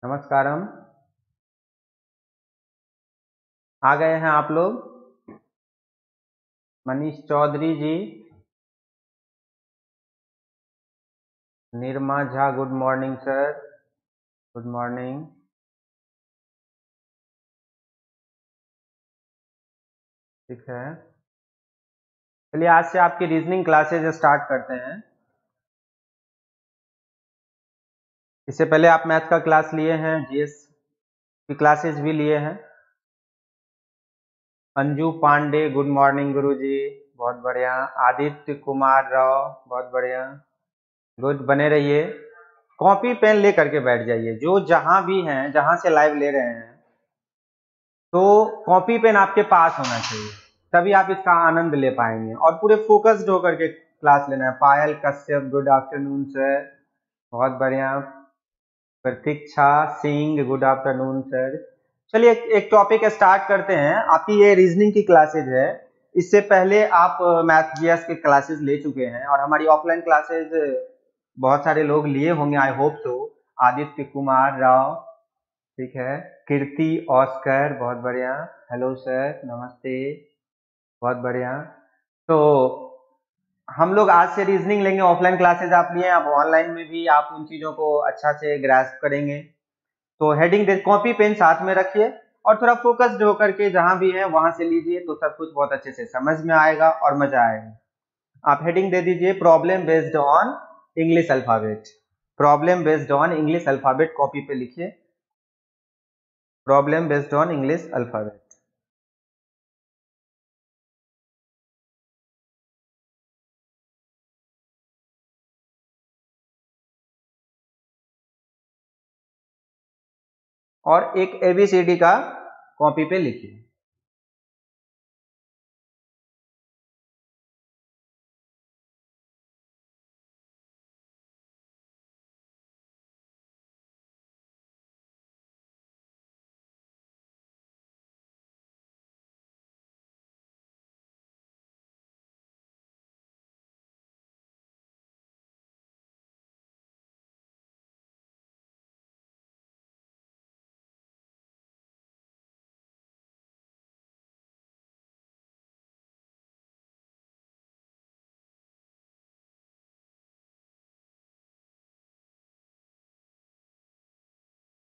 नमस्कारम। आ गए हैं आप लोग। Manish Chaudhary ji, Nirma Jha, good morning sir. Good morning. ठीक है, चलिए आज से आपकी रीजनिंग क्लासेज स्टार्ट करते हैं। इससे पहले आप मैथ का क्लास लिए हैं, जीएस की क्लासेज भी लिए हैं। अंजू पांडे, गुड मॉर्निंग गुरुजी, बहुत बढ़िया। आदित्य कुमार राव, बहुत बढ़िया, गुड। बने रहिए, कॉपी पेन लेकर के बैठ जाइए। जो जहां भी हैं, जहां से लाइव ले रहे हैं, तो कॉपी पेन आपके पास होना चाहिए, तभी आप इसका आनंद ले पाएंगे और पूरे फोकस्ड होकर के क्लास लेना है। पायल कश्यप, गुड आफ्टरनून सर, बहुत बढ़िया। प्रतीक्षा सिंह, गुड आफ्टरनून सर। चलिए एक टॉपिक स्टार्ट करते हैं। आपकी ये रीजनिंग की क्लासेज है। इससे पहले आप मैथ जीएस के क्लासेस ले चुके हैं और हमारी ऑफलाइन क्लासेज बहुत सारे लोग लिए होंगे, I hope so. Aditya Kumar Rao, ठीक है। कीर्ति ऑस्कर, बहुत बढ़िया। हेलो सर, नमस्ते, बहुत बढ़िया। तो हम लोग आज से रीजनिंग लेंगे। ऑफलाइन क्लासेज आप लिए, आप ऑनलाइन में भी आप उन चीजों को अच्छा से ग्रास्प करेंगे। तो हेडिंग दे, कॉपी पेन साथ में रखिए और थोड़ा फोकस्ड होकर के जहां भी है वहां से लीजिए, तो सब कुछ बहुत अच्छे से समझ में आएगा और मजा आएगा। आप हेडिंग दे दीजिए, problem based on English alphabet. Problem based on English alphabet copy पे लिखिए, problem based on English alphabet. और एक एबीसीडी का कॉपी पे लिखिए।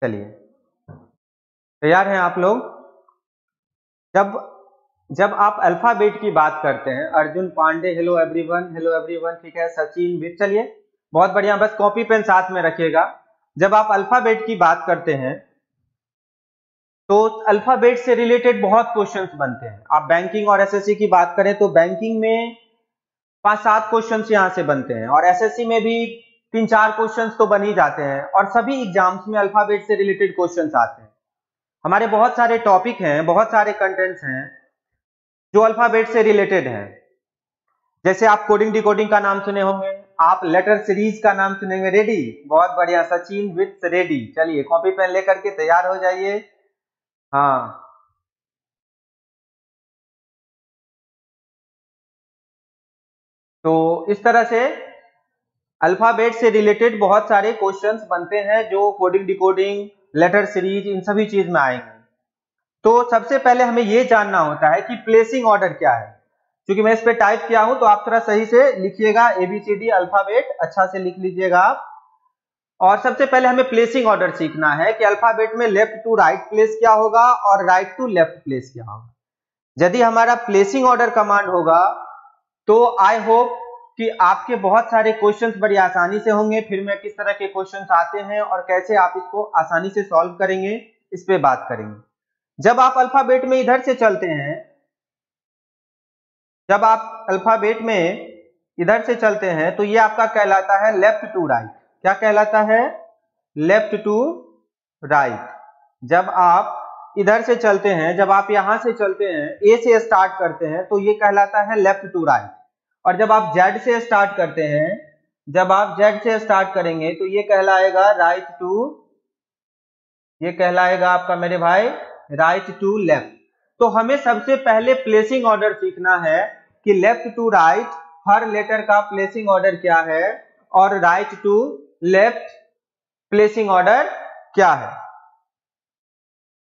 चलिए, तैयार हैं आप लोग? जब जब आप अल्फाबेट की बात करते हैं, Arjun Pandey, hello everyone, hello everyone, ठीक है। सचिन भी, चलिए बहुत बढ़िया, बस कॉपी पेन साथ में रखिएगा। जब आप अल्फाबेट की बात करते हैं तो अल्फाबेट से रिलेटेड बहुत क्वेश्चंस बनते हैं। आप बैंकिंग और एसएससी की बात करें तो बैंकिंग में 5-7 क्वेश्चंस यहां से बनते हैं और एसएससी में भी 3-4 क्वेश्चंस तो बन ही जाते हैं और सभी एग्जाम्स में अल्फाबेट से रिलेटेड क्वेश्चंस आते हैं। हमारे बहुत सारे टॉपिक हैं, बहुत सारे कंटेंट्स हैं जो अल्फाबेट से रिलेटेड हैं। जैसे आप कोडिंग डिकोडिंग का नाम सुने होंगे, आप लेटर सीरीज का नाम सुनेंगे। रेडी, बहुत बढ़िया सचिन विथ रेडी। चलिए कॉपी पेन लेकर के तैयार हो जाइए। हाँ, तो इस तरह से अल्फाबेट से रिलेटेड बहुत सारे क्वेश्चंस बनते हैं जो कोडिंग डिकोडिंग, लेटर सीरीज, इन सभी चीज में आएंगे। तो सबसे पहले हमें यह जानना होता है कि प्लेसिंग ऑर्डर क्या है। क्योंकि मैं इस पे टाइप किया हूं तो आप थोड़ा सही से लिखिएगा, एबीसीडी अल्फाबेट अच्छा से लिख लीजिएगा आप। और सबसे पहले हमें प्लेसिंग ऑर्डर सीखना है कि अल्फाबेट में लेफ्ट टू राइट प्लेस क्या होगा और राइट टू लेफ्ट प्लेस क्या होगा। यदि हमारा प्लेसिंग ऑर्डर कमांड होगा तो आई होप कि आपके बहुत सारे क्वेश्चंस बड़ी आसानी से होंगे। फिर मैं किस तरह के क्वेश्चंस आते हैं और कैसे आप इसको आसानी से सॉल्व करेंगे, इस पे बात करेंगे। जब आप अल्फाबेट में इधर से चलते हैं, जब आप अल्फाबेट में इधर से चलते हैं तो ये आपका कहलाता है लेफ्ट टू राइट। क्या कहलाता है? Left to right. जब आप इधर से चलते हैं, जब आप यहां से चलते हैं, ए से स्टार्ट करते हैं तो ये कहलाता है लेफ्ट टू राइट। और जब आप जेड से स्टार्ट करते हैं, जब आप जेड से स्टार्ट करेंगे तो ये कहलाएगा राइट टू, ये कहलाएगा आपका मेरे भाई राइट टू लेफ्ट। तो हमें सबसे पहले प्लेसिंग ऑर्डर सीखना है कि लेफ्ट टू राइट हर लेटर का प्लेसिंग ऑर्डर क्या है और right to left placing order क्या है?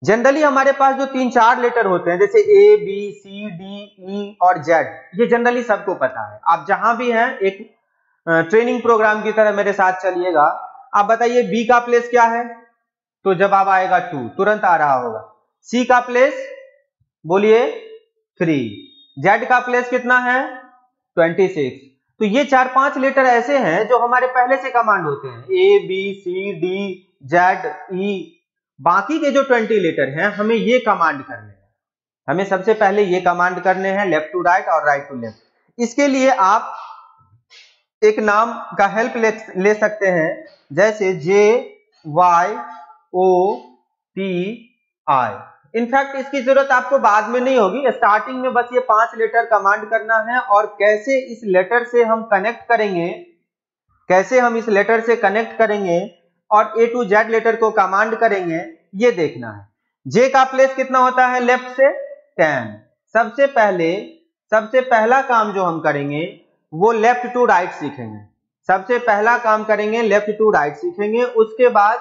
जनरली हमारे पास जो 3-4 लेटर होते हैं जैसे ए, बी, सी, डी, ई और जेड, ये जनरली सबको पता है। आप जहां भी हैं एक ट्रेनिंग प्रोग्राम की तरह मेरे साथ चलिएगा। आप बताइए बी का प्लेस क्या है? तो जवाब आएगा 2, तुरंत आ रहा होगा। सी का प्लेस बोलिए 3, जेड का प्लेस कितना है 26। तो ये 4-5 लेटर ऐसे हैं जो हमारे पहले से कमांड होते हैं, ए, बी, सी, डी, जेड, ई। बाकी के जो 20 लेटर हैं हमें ये कमांड करने हैं, हमें सबसे पहले ये कमांड करने हैं, लेफ्ट टू राइट और राइट टू लेफ्ट। इसके लिए आप एक नाम का हेल्प ले सकते हैं, जैसे JYOTI। इनफैक्ट इसकी जरूरत आपको बाद में नहीं होगी, स्टार्टिंग में बस ये 5 लेटर कमांड करना है। और कैसे इस लेटर से हम कनेक्ट करेंगे, कैसे हम इस लेटर से कनेक्ट करेंगे और A to Z लेटर को कमांड करेंगे, ये देखना है। J का प्लेस कितना होता है लेफ्ट से 10। सबसे पहला काम जो हम करेंगे वो लेफ्ट टू राइट सीखेंगे। सबसे पहला काम करेंगे लेफ्ट टू राइट सीखेंगे, उसके बाद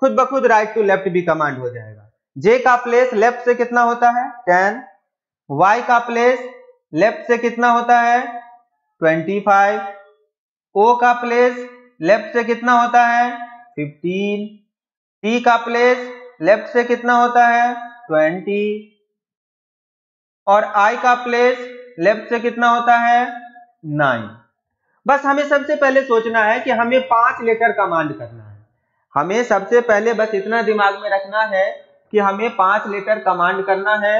खुद ब खुद राइट टू लेफ्ट भी कमांड हो जाएगा। J का प्लेस लेफ्ट से कितना होता है 10, Y का प्लेस लेफ्ट से कितना होता है 25, O का प्लेस लेफ्ट से कितना होता है 15, T का प्लेस लेफ्ट से कितना होता है 20 और I का प्लेस लेफ्ट से कितना होता है 9। बस हमें सबसे पहले सोचना है कि हमें 5 लेटर कमांड करना है। हमें सबसे पहले बस इतना दिमाग में रखना है कि हमें 5 लेटर कमांड करना है,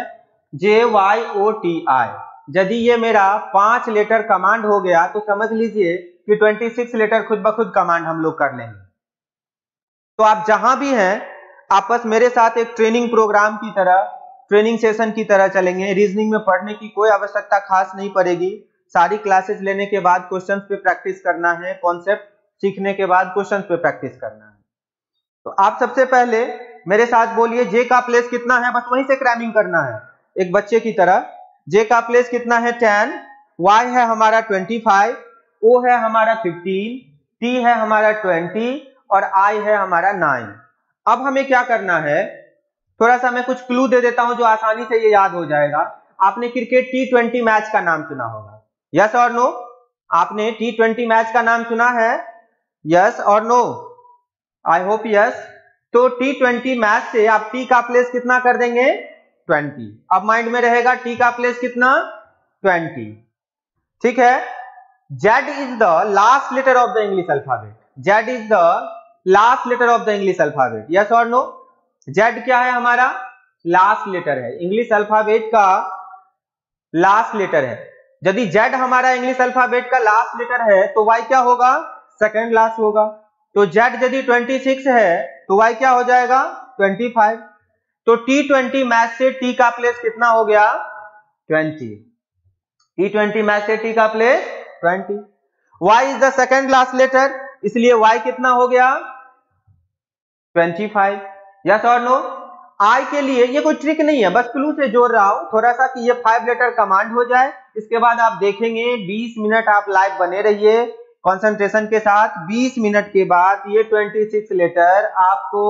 JYOTI। यदि ये मेरा 5 लेटर कमांड हो गया तो समझ लीजिए कि 26 लेटर खुद ब खुद कमांड हम लोग कर लेंगे। तो आप जहां भी हैं आप बस मेरे साथ एक ट्रेनिंग प्रोग्राम की तरह, ट्रेनिंग सेशन की तरह चलेंगे। रीजनिंग में पढ़ने की कोई आवश्यकता खास नहीं पड़ेगी। सारी क्लासेस लेने के बाद क्वेश्चंस पे प्रैक्टिस करना है, कॉन्सेप्ट सीखने के बाद क्वेश्चंस पे प्रैक्टिस करना है। तो आप सबसे पहले मेरे साथ बोलिए J का प्लेस कितना है, बस वहीं से क्रैमिंग करना है एक बच्चे की तरह। J का प्लेस कितना है 10, Y है हमारा 25, O है हमारा 15, T है हमारा 20 और I है हमारा 9। अब हमें क्या करना है, थोड़ा सा मैं कुछ क्लू दे देता हूं जो आसानी से ये याद हो जाएगा। आपने क्रिकेट T20 मैच का नाम सुना होगा, यस और नो? आपने T20 मैच का नाम सुना है, यस और नो? I hope yes. तो T20 मैच से आप T का प्लेस कितना कर देंगे 20। अब माइंड में रहेगा T का प्लेस कितना 20, ठीक है। Z is the last letter of the English alphabet, Z is the last letter of the English alphabet, yes और नो? Z क्या है हमारा लास्ट लेटर है, इंग्लिश अल्फाबेट का लास्ट लेटर है। यदि Z हमारा इंग्लिश अल्फाबेट का लास्ट लेटर है तो Y क्या होगा सेकंड लास्ट होगा। तो Z यदि 26 है तो Y क्या हो जाएगा 25। तो T20 मैच से T का प्लेस कितना हो गया 20, T20 मैच से T का place 20। Y is the second last letter, इसलिए Y कितना हो गया 25, यस और नो? I के लिए ये कोई ट्रिक नहीं है, बस क्लू से जोड़ रहा हूं थोड़ा सा कि ये 5 लेटर कमांड हो जाए। इसके बाद आप देखेंगे 20 मिनट आप लाइव बने रहिए कंसंट्रेशन के साथ। 20 मिनट के बाद ये 26 लेटर आपको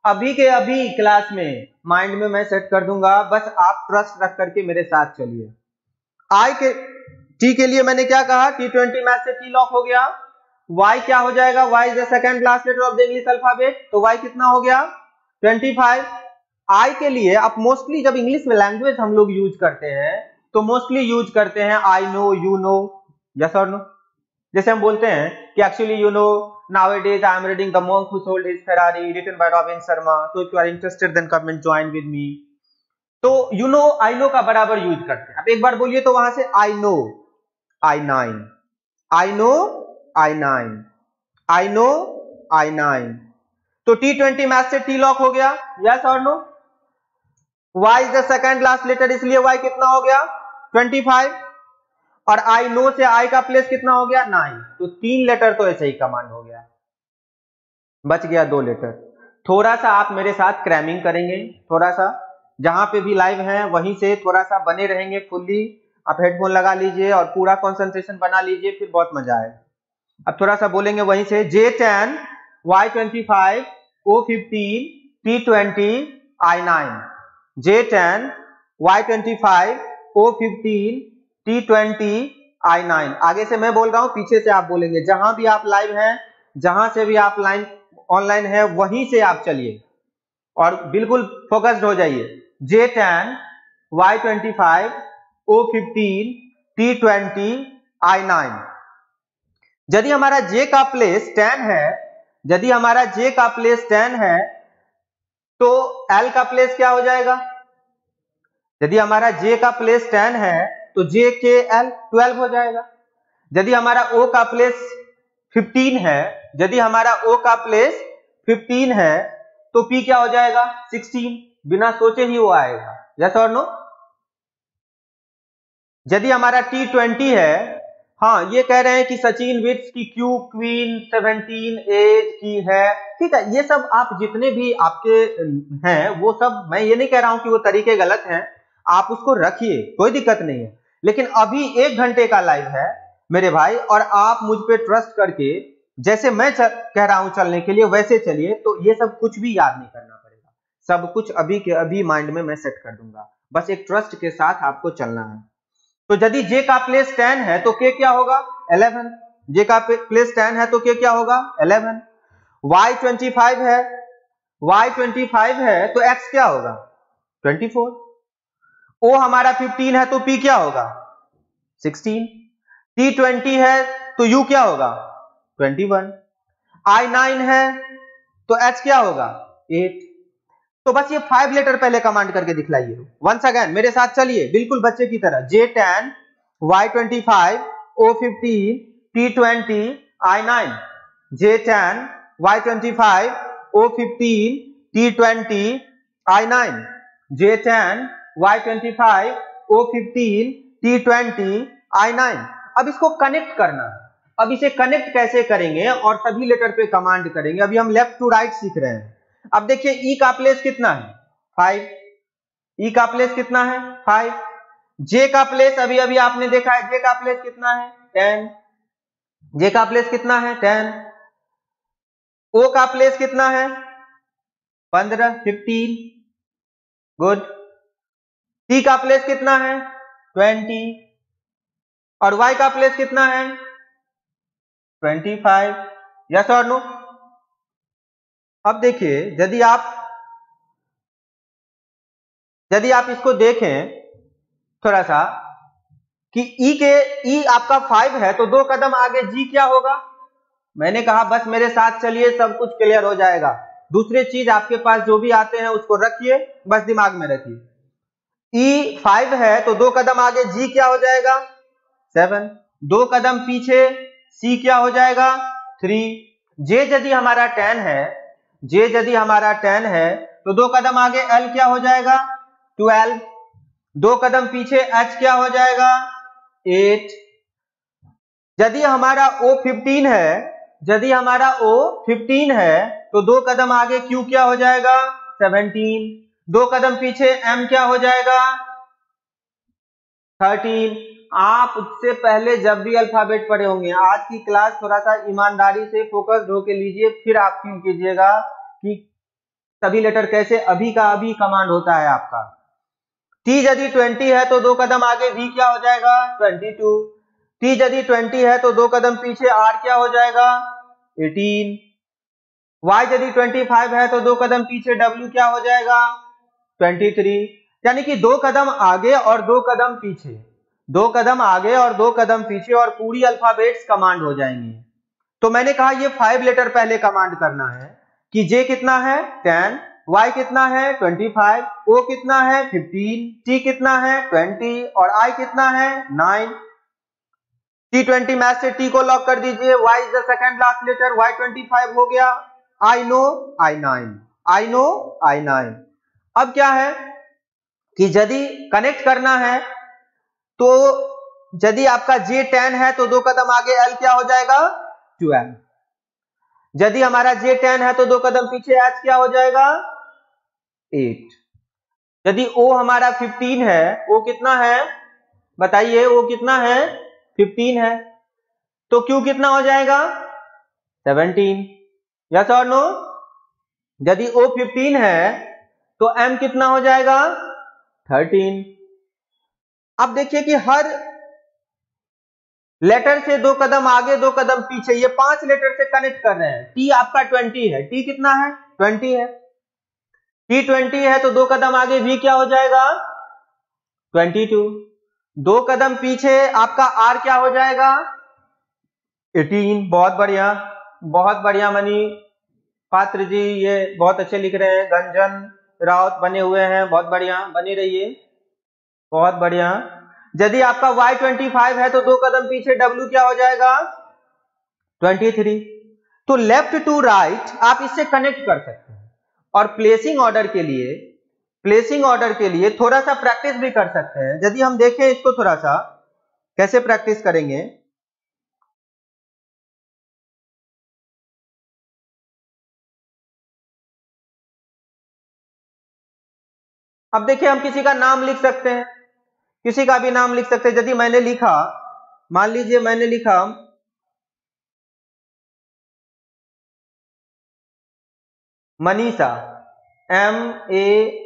अभी के अभी क्लास में माइंड में मैं सेट कर दूंगा, बस आप ट्रस्ट रख करके मेरे साथ चलिए। T के लिए मैंने क्या कहा, T20 मैच से T लॉक हो गया। Y क्या हो जाएगा, Y is the second last letter of the English alphabet, तो Y कितना हो गया 25। I के लिए आप मोस्टली जब इंग्लिश में लैंग्वेज हम लोग यूज करते हैं तो मोस्टली यूज करते हैं I know, you know, yes और नो। जैसे हम बोलते हैं कि actually you know nowadays I am reading The Monk Who Sold His Ferrari written by Robin Sharma, so if you are interested then come and join with me। तो you know I know का बराबर use करते हैं। आप एक बार बोलिए तो वहां से I know I9, I know I9, I know I9। तो T20 मैच से T लॉक हो गया, यस और no? Y is the second last letter, इसलिए Y कितना हो गया 25 और आई नो से I का प्लेस कितना हो गया 9। तो 3 लेटर तो ऐसे ही कमांड हो गया, बच गया 2 लेटर। थोड़ा सा आप मेरे साथ क्रैमिंग करेंगे, थोड़ा सा जहां पे भी लाइव हैं वहीं से थोड़ा सा बने रहेंगे फुल्ली। आप हेडफोन लगा लीजिए और पूरा कंसंट्रेशन बना लीजिए, फिर बहुत मजा आएगा। अब थोड़ा सा बोलेंगे वहीं से J10 Y25 O15 T20 I9, J10 Y25 O15 T20 I9। आगे से मैं बोल रहा हूं, पीछे से आप बोलेंगे। जहां भी आप लाइव हैं, जहां से भी आप लाइन ऑनलाइन है, वहीं से आप चलिए और बिल्कुल फोकस्ड हो जाइए। J10 Y25 O15 T20 I9। यदि हमारा J का प्लेस 10 है, यदि हमारा J का प्लेस 10 है, तो L का प्लेस क्या हो जाएगा? यदि हमारा J का प्लेस 10 है तो J के L 12 हो जाएगा। यदि हमारा O का प्लेस 15 है, यदि हमारा O का प्लेस 15 है तो P क्या हो जाएगा? 16। बिना सोचे ही वो आएगा। यस और नो? यदि हमारा T20 है, हाँ ये कह रहे हैं कि सचिन विट्स की क्यू क्वीन 17 एज की है, ठीक है। ये सब आप जितने भी आपके हैं वो सब, मैं ये नहीं कह रहा हूं कि वो तरीके गलत हैं, आप उसको रखिए, कोई दिक्कत नहीं है। लेकिन अभी 1 घंटे का लाइव है मेरे भाई, और आप मुझ पे ट्रस्ट करके जैसे मैं कह रहा हूं चलने के लिए वैसे चलिए, तो ये सब कुछ भी याद नहीं करना पड़ेगा, सब कुछ अभी के अभी माइंड में मैं सेट कर दूंगा। बस एक ट्रस्ट के साथ आपको चलना है। तो यदि J का प्लेस 10 है तो K क्या होगा? 11। J का प्लेस 10 है तो K क्या होगा? 11। Y25 है, Y25 है तो X क्या होगा? 24। O हमारा 15 है तो P क्या होगा? 16। T20 है तो U क्या होगा? 21। I9 है तो H क्या होगा? 8। तो बस ये 5 लेटर पहले कमांड करके दिखलाइए। वंस अगेन मेरे साथ चलिए, बिल्कुल बच्चे की तरह। J10 Y25 O15 T20 I9, J10 Y25 O15 T20 I9, J10 Y25 O15 T20 I9। अब इसको कनेक्ट करना है। अब इसे कनेक्ट कैसे करेंगे और सभी लेटर पे कमांड करेंगे। अभी हम लेफ्ट टू राइट सीख रहे हैं। अब देखिए E का प्लेस कितना है? 5। E का प्लेस कितना है? 5। J का प्लेस अभी अभी आपने देखा है, J का प्लेस कितना है? 10। J का प्लेस कितना है? 10। O का प्लेस कितना है? 15 15। गुड। T का प्लेस कितना है? 20। और Y का प्लेस कितना है? 25। यस और नो? अब देखिए, यदि आप इसको देखें थोड़ा सा कि E आपका 5 है तो 2 कदम आगे G क्या होगा? मैंने कहा बस मेरे साथ चलिए, सब कुछ क्लियर हो जाएगा। दूसरी चीज आपके पास जो भी आते हैं उसको रखिए, बस दिमाग में रखिए। E 5 है तो 2 कदम आगे G क्या हो जाएगा? 7। 2 कदम पीछे C क्या हो जाएगा? 3। J यदि हमारा 10 है, J यदि हमारा 10 है तो 2 कदम आगे L क्या हो जाएगा? 12। 2 कदम पीछे H क्या हो जाएगा? 8। यदि हमारा O 15 है, यदि हमारा O 15 है तो 2 कदम आगे Q क्या हो जाएगा? 17। 2 कदम पीछे M क्या हो जाएगा? 13। आप उससे पहले जब भी अल्फाबेट पढ़े होंगे, आज की क्लास थोड़ा सा ईमानदारी से फोकस्ड होके लीजिए, फिर आप फील कीजिएगा कि सभी लेटर कैसे अभी का अभी कमांड होता है आपका। T यदि 20 है तो 2 कदम आगे V क्या हो जाएगा? 22। T यदि 20 है तो 2 कदम पीछे R क्या हो जाएगा? 18। Y यदि 25 है तो 2 कदम पीछे W क्या हो जाएगा? 23। यानी कि 2 कदम आगे और 2 कदम पीछे, 2 कदम आगे और 2 कदम पीछे, और पूरी अल्फाबेट्स कमांड हो जाएंगी। तो मैंने कहा ये 5 लेटर पहले कमांड करना है कि J कितना है? 10, Y कितना है? 25, O कितना है? 15, T कितना है? 20 और I कितना है? 9। T20 मैथ से T को लॉक कर दीजिए। Y is the second last letter, Y25 हो गया। I know I9, I know I9। अब क्या है कि यदि कनेक्ट करना है तो यदि आपका J10 है तो 2 कदम आगे L क्या हो जाएगा? 12। यदि हमारा J10 है तो 2 कदम पीछे H क्या हो जाएगा? 8। यदि O हमारा 15 है, O कितना है बताइए? O कितना है? 15 है, तो Q कितना हो जाएगा? 17। यस और नो? यदि O 15 है तो M कितना हो जाएगा 13। अब देखिए कि हर लेटर से 2 कदम आगे 2 कदम पीछे, ये 5 लेटर से कनेक्ट कर रहे हैं। T आपका 20 है, T कितना है 20 है, T 20 है तो 2 कदम आगे V क्या हो जाएगा 22, 2 कदम पीछे आपका R क्या हो जाएगा 18। बहुत बढ़िया मनी पात्र जी, ये बहुत अच्छे लिख रहे हैं। गंजन राउत बने हुए हैं, बहुत बढ़िया, बने रहिए, बहुत बढ़िया। यदि आपका Y25 है तो 2 कदम पीछे W क्या हो जाएगा 23। तो लेफ्ट टू राइट आप इससे कनेक्ट कर सकते हैं। और प्लेसिंग ऑर्डर के लिए थोड़ा सा प्रैक्टिस भी कर सकते हैं। यदि हम देखें इसको थोड़ा सा कैसे प्रैक्टिस करेंगे, अब देखिए हम किसी का नाम लिख सकते हैं, किसी का भी नाम लिख सकते हैं। यदि मैंने लिखा, मान लीजिए मैंने लिखा मनीषा, MANISHA।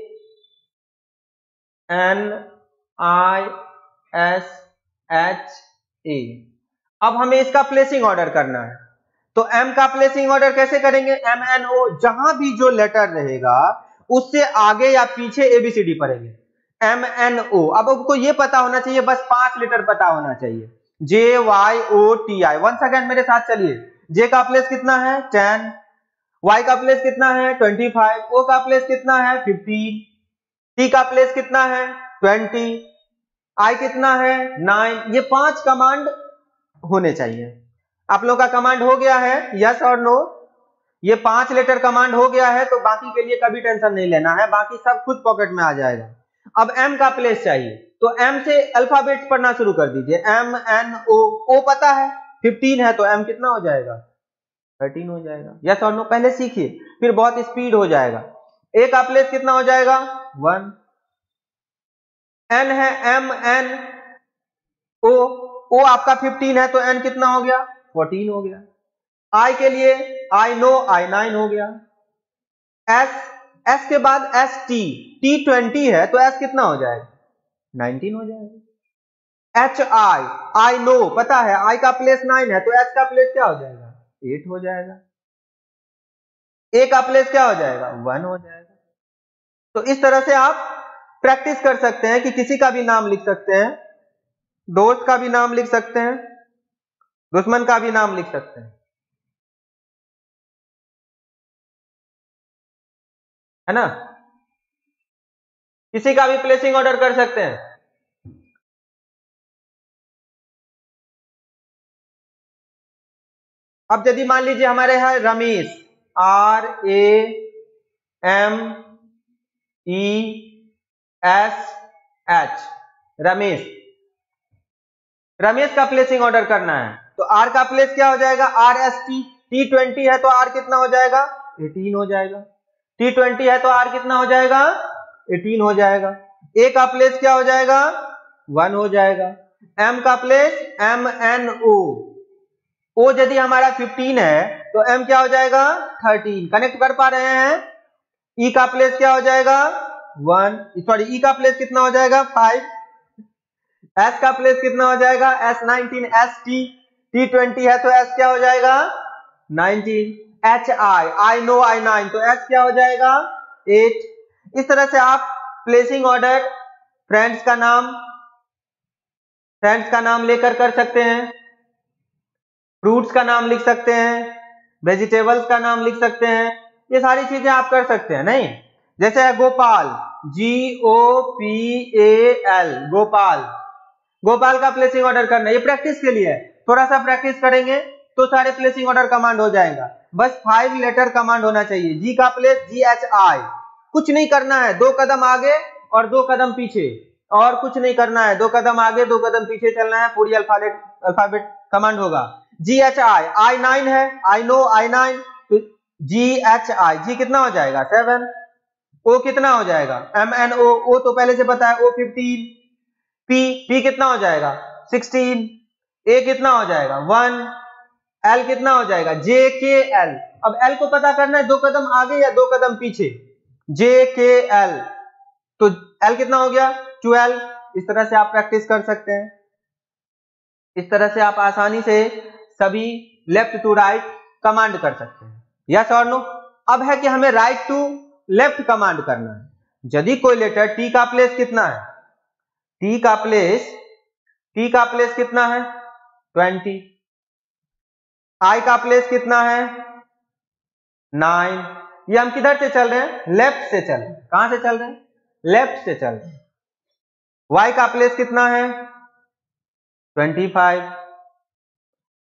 अब हमें इसका प्लेसिंग ऑर्डर करना है, तो M का प्लेसिंग ऑर्डर कैसे करेंगे, MNO, जहां भी जो लेटर रहेगा उससे आगे या पीछे ABCD पढ़ेंगे, MNO। अब आपको ये पता होना चाहिए, बस 5 लेटर पता होना चाहिए, JYOTI। वंस अगेन मेरे साथ चलिए, J का प्लेस कितना है 10, Y का प्लेस कितना है 25, O का प्लेस कितना है 15, T का प्लेस कितना है 20, I कितना है 9। ये 5 कमांड होने चाहिए। आप लोगों का कमांड हो गया है, यस और नो? ये 5 लेटर कमांड हो गया है, तो बाकी के लिए कभी टेंशन नहीं लेना है, बाकी सब खुद पॉकेट में आ जाएगा। अब M का प्लेस चाहिए, तो M से अल्फाबेट पढ़ना शुरू कर दीजिए, MNO। O पता है 15 है, तो M कितना हो जाएगा 13 हो जाएगा। यस और नो? पहले सीखिए, फिर बहुत स्पीड हो जाएगा। A का प्लेस कितना हो जाएगा 1। N है MNO, O आपका 15 है, तो N कितना हो गया 14 हो गया। I के लिए I नो I9 हो गया। S के बाद ST, T 20 है, तो S कितना हो जाएगा 19 हो जाएगा। HI नो पता है, I का प्लेस 9 है, तो S का प्लेस क्या हो जाएगा 8 हो जाएगा। A का प्लेस क्या हो जाएगा 1 हो जाएगा। तो इस तरह से आप प्रैक्टिस कर सकते हैं कि किसी का भी नाम लिख सकते हैं, दोस्त का भी नाम लिख सकते हैं, दुश्मन का भी नाम लिख सकते हैं, है ना? किसी का भी प्लेसिंग ऑर्डर कर सकते हैं। अब यदि मान लीजिए हमारे यहाँ रमेश, RAMESH, रमेश, रमेश का प्लेसिंग ऑर्डर करना है, तो R का प्लेस क्या हो जाएगा RST। T 20 है तो R कितना हो जाएगा 18 हो जाएगा। T 20 है तो R कितना हो जाएगा 18 हो जाएगा। A का प्लेस क्या हो जाएगा 1 हो जाएगा। M का प्लेस MNO, O यदि हमारा 15 है तो M क्या हो जाएगा 13। कनेक्ट कर पा रहे हैं? E का प्लेस क्या हो जाएगा 1, सॉरी E का प्लेस कितना हो जाएगा 5। S का प्लेस कितना हो जाएगा S19, ST, T 20 है तो S क्या हो जाएगा 19। HI नो I9, तो S क्या हो जाएगा 8। इस तरह से आप प्लेसिंग ऑर्डर फ्रेंड्स का नाम लेकर कर सकते हैं, फ्रूट्स का नाम लिख सकते हैं, वेजिटेबल्स का नाम लिख सकते हैं, ये सारी चीजें आप कर सकते हैं। नहीं, जैसे है गोपाल, GOPAL, गोपाल का प्लेसिंग ऑर्डर करना, ये प्रैक्टिस के लिए है। थोड़ा सा प्रैक्टिस करेंगे तो सारे प्लेसिंग ऑर्डर कमांड हो जाएगा। बस 5 लेटर कमांड होना चाहिए। G का प्लेस GHI, कुछ नहीं करना है, 2 कदम आगे और 2 कदम पीछे, और कुछ नहीं करना है, 2 कदम आगे 2 कदम पीछे चलना है, पूरी अल्फाबेट कमांड होगा। GHI, I9 है, I नो I9, तो GHI, G कितना हो जाएगा 7, O कितना हो जाएगा MNO, O तो पहले से पता है O 15, P कितना हो जाएगा 16, A कितना हो जाएगा 1, L कितना हो जाएगा जे के एल। अब L को पता करना है 2 कदम आगे या 2 कदम पीछे, जे के एल, तो L कितना हो गया 12। इस तरह से आप प्रैक्टिस कर सकते हैं, इस तरह से आप आसानी से सभी लेफ्ट टू राइट कमांड कर सकते हैं। यस और नो। अब है कि हमें राइट टू लेफ्ट कमांड करना है। यदि कोई लेटर टी का प्लेस कितना है, टी का प्लेस कितना है 20, आई का प्लेस कितना है 9, ये हम किधर से चल रहे हैं, लेफ्ट से चल रहे हैं। कहां से चल रहे हैं, लेफ्ट से चल रहे हैं। वाई का प्लेस कितना है 25,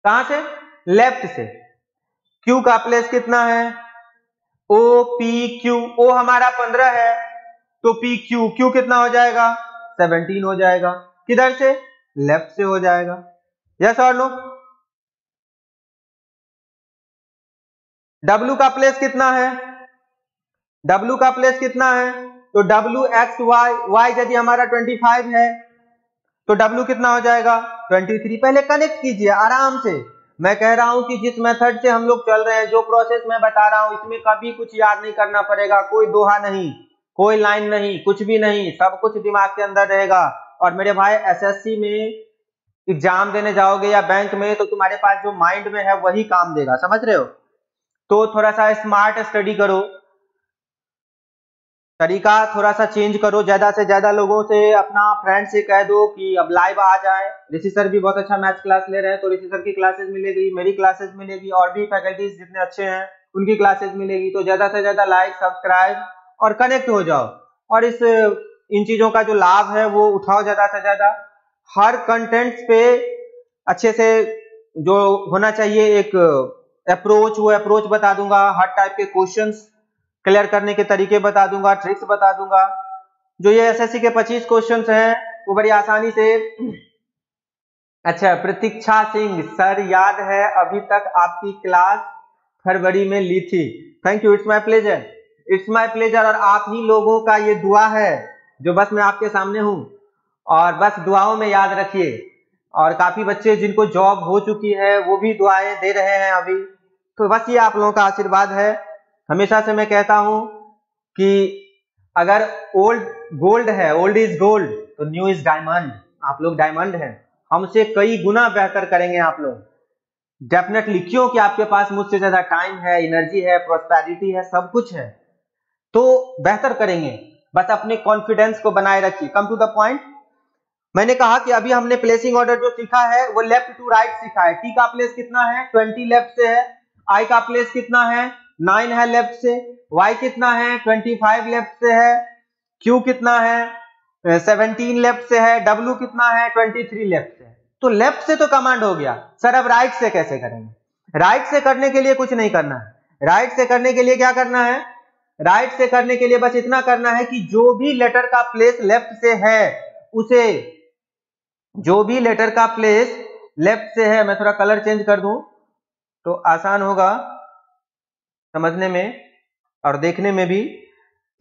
कहां से, लेफ्ट से। क्यू का प्लेस कितना है ओ पी क्यू, ओ हमारा 15 है तो पी क्यू, क्यू कितना हो जाएगा 17 हो जाएगा, किधर से, लेफ्ट से हो जाएगा। यस और नो। डब्ल्यू का प्लेस कितना है, डब्ल्यू का प्लेस कितना है, तो डब्ल्यू एक्स वाई, वाई यदि हमारा 25 है तो डब्ल्यू कितना हो जाएगा 23। पहले कनेक्ट कीजिए आराम से। मैं कह रहा हूं कि जिस मेथड से हम लोग चल रहे हैं, जो प्रोसेस मैं बता रहा हूं, इसमें कभी कुछ याद नहीं करना पड़ेगा, कोई दोहा नहीं, कोई लाइन नहीं, कुछ भी नहीं, सब कुछ दिमाग के अंदर रहेगा। और मेरे भाई एसएससी में एग्जाम देने जाओगे या बैंक में, तो तुम्हारे पास जो माइंड में है वही काम देगा, समझ रहे हो। तो थोड़ा सा स्मार्ट स्टडी करो, तरीका थोड़ा सा चेंज करो, ज्यादा से ज्यादा लोगों से, अपना फ्रेंड से कह दो कि अब लाइव आ जाए। ऋषि सर भी बहुत अच्छा मैथ्स क्लास ले रहे हैं, तो ऋषि सर की क्लासेस मिलेगी, मेरी क्लासेस मिलेगी, और भी फैकल्टीज जितने अच्छे हैं उनकी क्लासेस मिलेगी। तो ज्यादा से ज्यादा लाइक, सब्सक्राइब और कनेक्ट हो जाओ, और इन चीजों का जो लाभ है वो उठाओ ज्यादा से ज्यादा। हर कंटेंट्स पे अच्छे से जो होना चाहिए एक अप्रोच, वो अप्रोच बता दूंगा, हर टाइप के क्वेश्चंस क्लियर करने के तरीके बता दूंगा, ट्रिक्स बता दूंगा। जो ये एसएससी के 25 क्वेश्चंस हैं वो बड़ी आसानी से। अच्छा, प्रतीक्षा सिंह सर, याद है अभी तक आपकी क्लास फरवरी में ली थी। Thank you, it's my pleasure, it's my pleasure. और आप ही लोगों का ये दुआ है जो बस मैं आपके सामने हूं, और बस दुआओं में याद रखिए। और काफी बच्चे जिनको जॉब हो चुकी है वो भी दुआएं दे रहे हैं अभी, तो बस ये आप लोगों का आशीर्वाद है। हमेशा से मैं कहता हूं कि अगर ओल्ड गोल्ड है, ओल्ड इज गोल्ड, तो न्यू इज डायमंड। आप लोग डायमंड हैं, हमसे कई गुना बेहतर करेंगे आप लोग डेफिनेटली। क्यों कि आपके पास मुझसे ज्यादा टाइम है, एनर्जी है, प्रोस्पेरिटी है, सब कुछ है, तो बेहतर करेंगे। बस अपने कॉन्फिडेंस को बनाए रखिए। कम टू द पॉइंट, मैंने कहा कि अभी हमने प्लेसिंग ऑर्डर जो सीखा है वो लेफ्ट टू राइट सीखा है। टी का प्लेस कितना है 20 लेफ्ट से है, आई का प्लेस कितना है 9 है लेफ्ट से, वाई कितना है 25 लेफ्ट से है, क्यू कितना है 17 लेफ्ट से है, डब्ल्यू कितना है 23 लेफ्ट से है। तो लेफ्ट से तो कमांड हो गया, सर अब राइट से कैसे करेंगे। राइट से करने के लिए कुछ नहीं करना है। राइट से करने के लिए क्या करना है, राइट से करने के लिए बस इतना करना है कि जो भी लेटर का प्लेस लेफ्ट से है उसे, जो भी लेटर का प्लेस लेफ्ट से है, मैं थोड़ा कलर चेंज कर दूं तो आसान होगा समझने में और देखने में भी।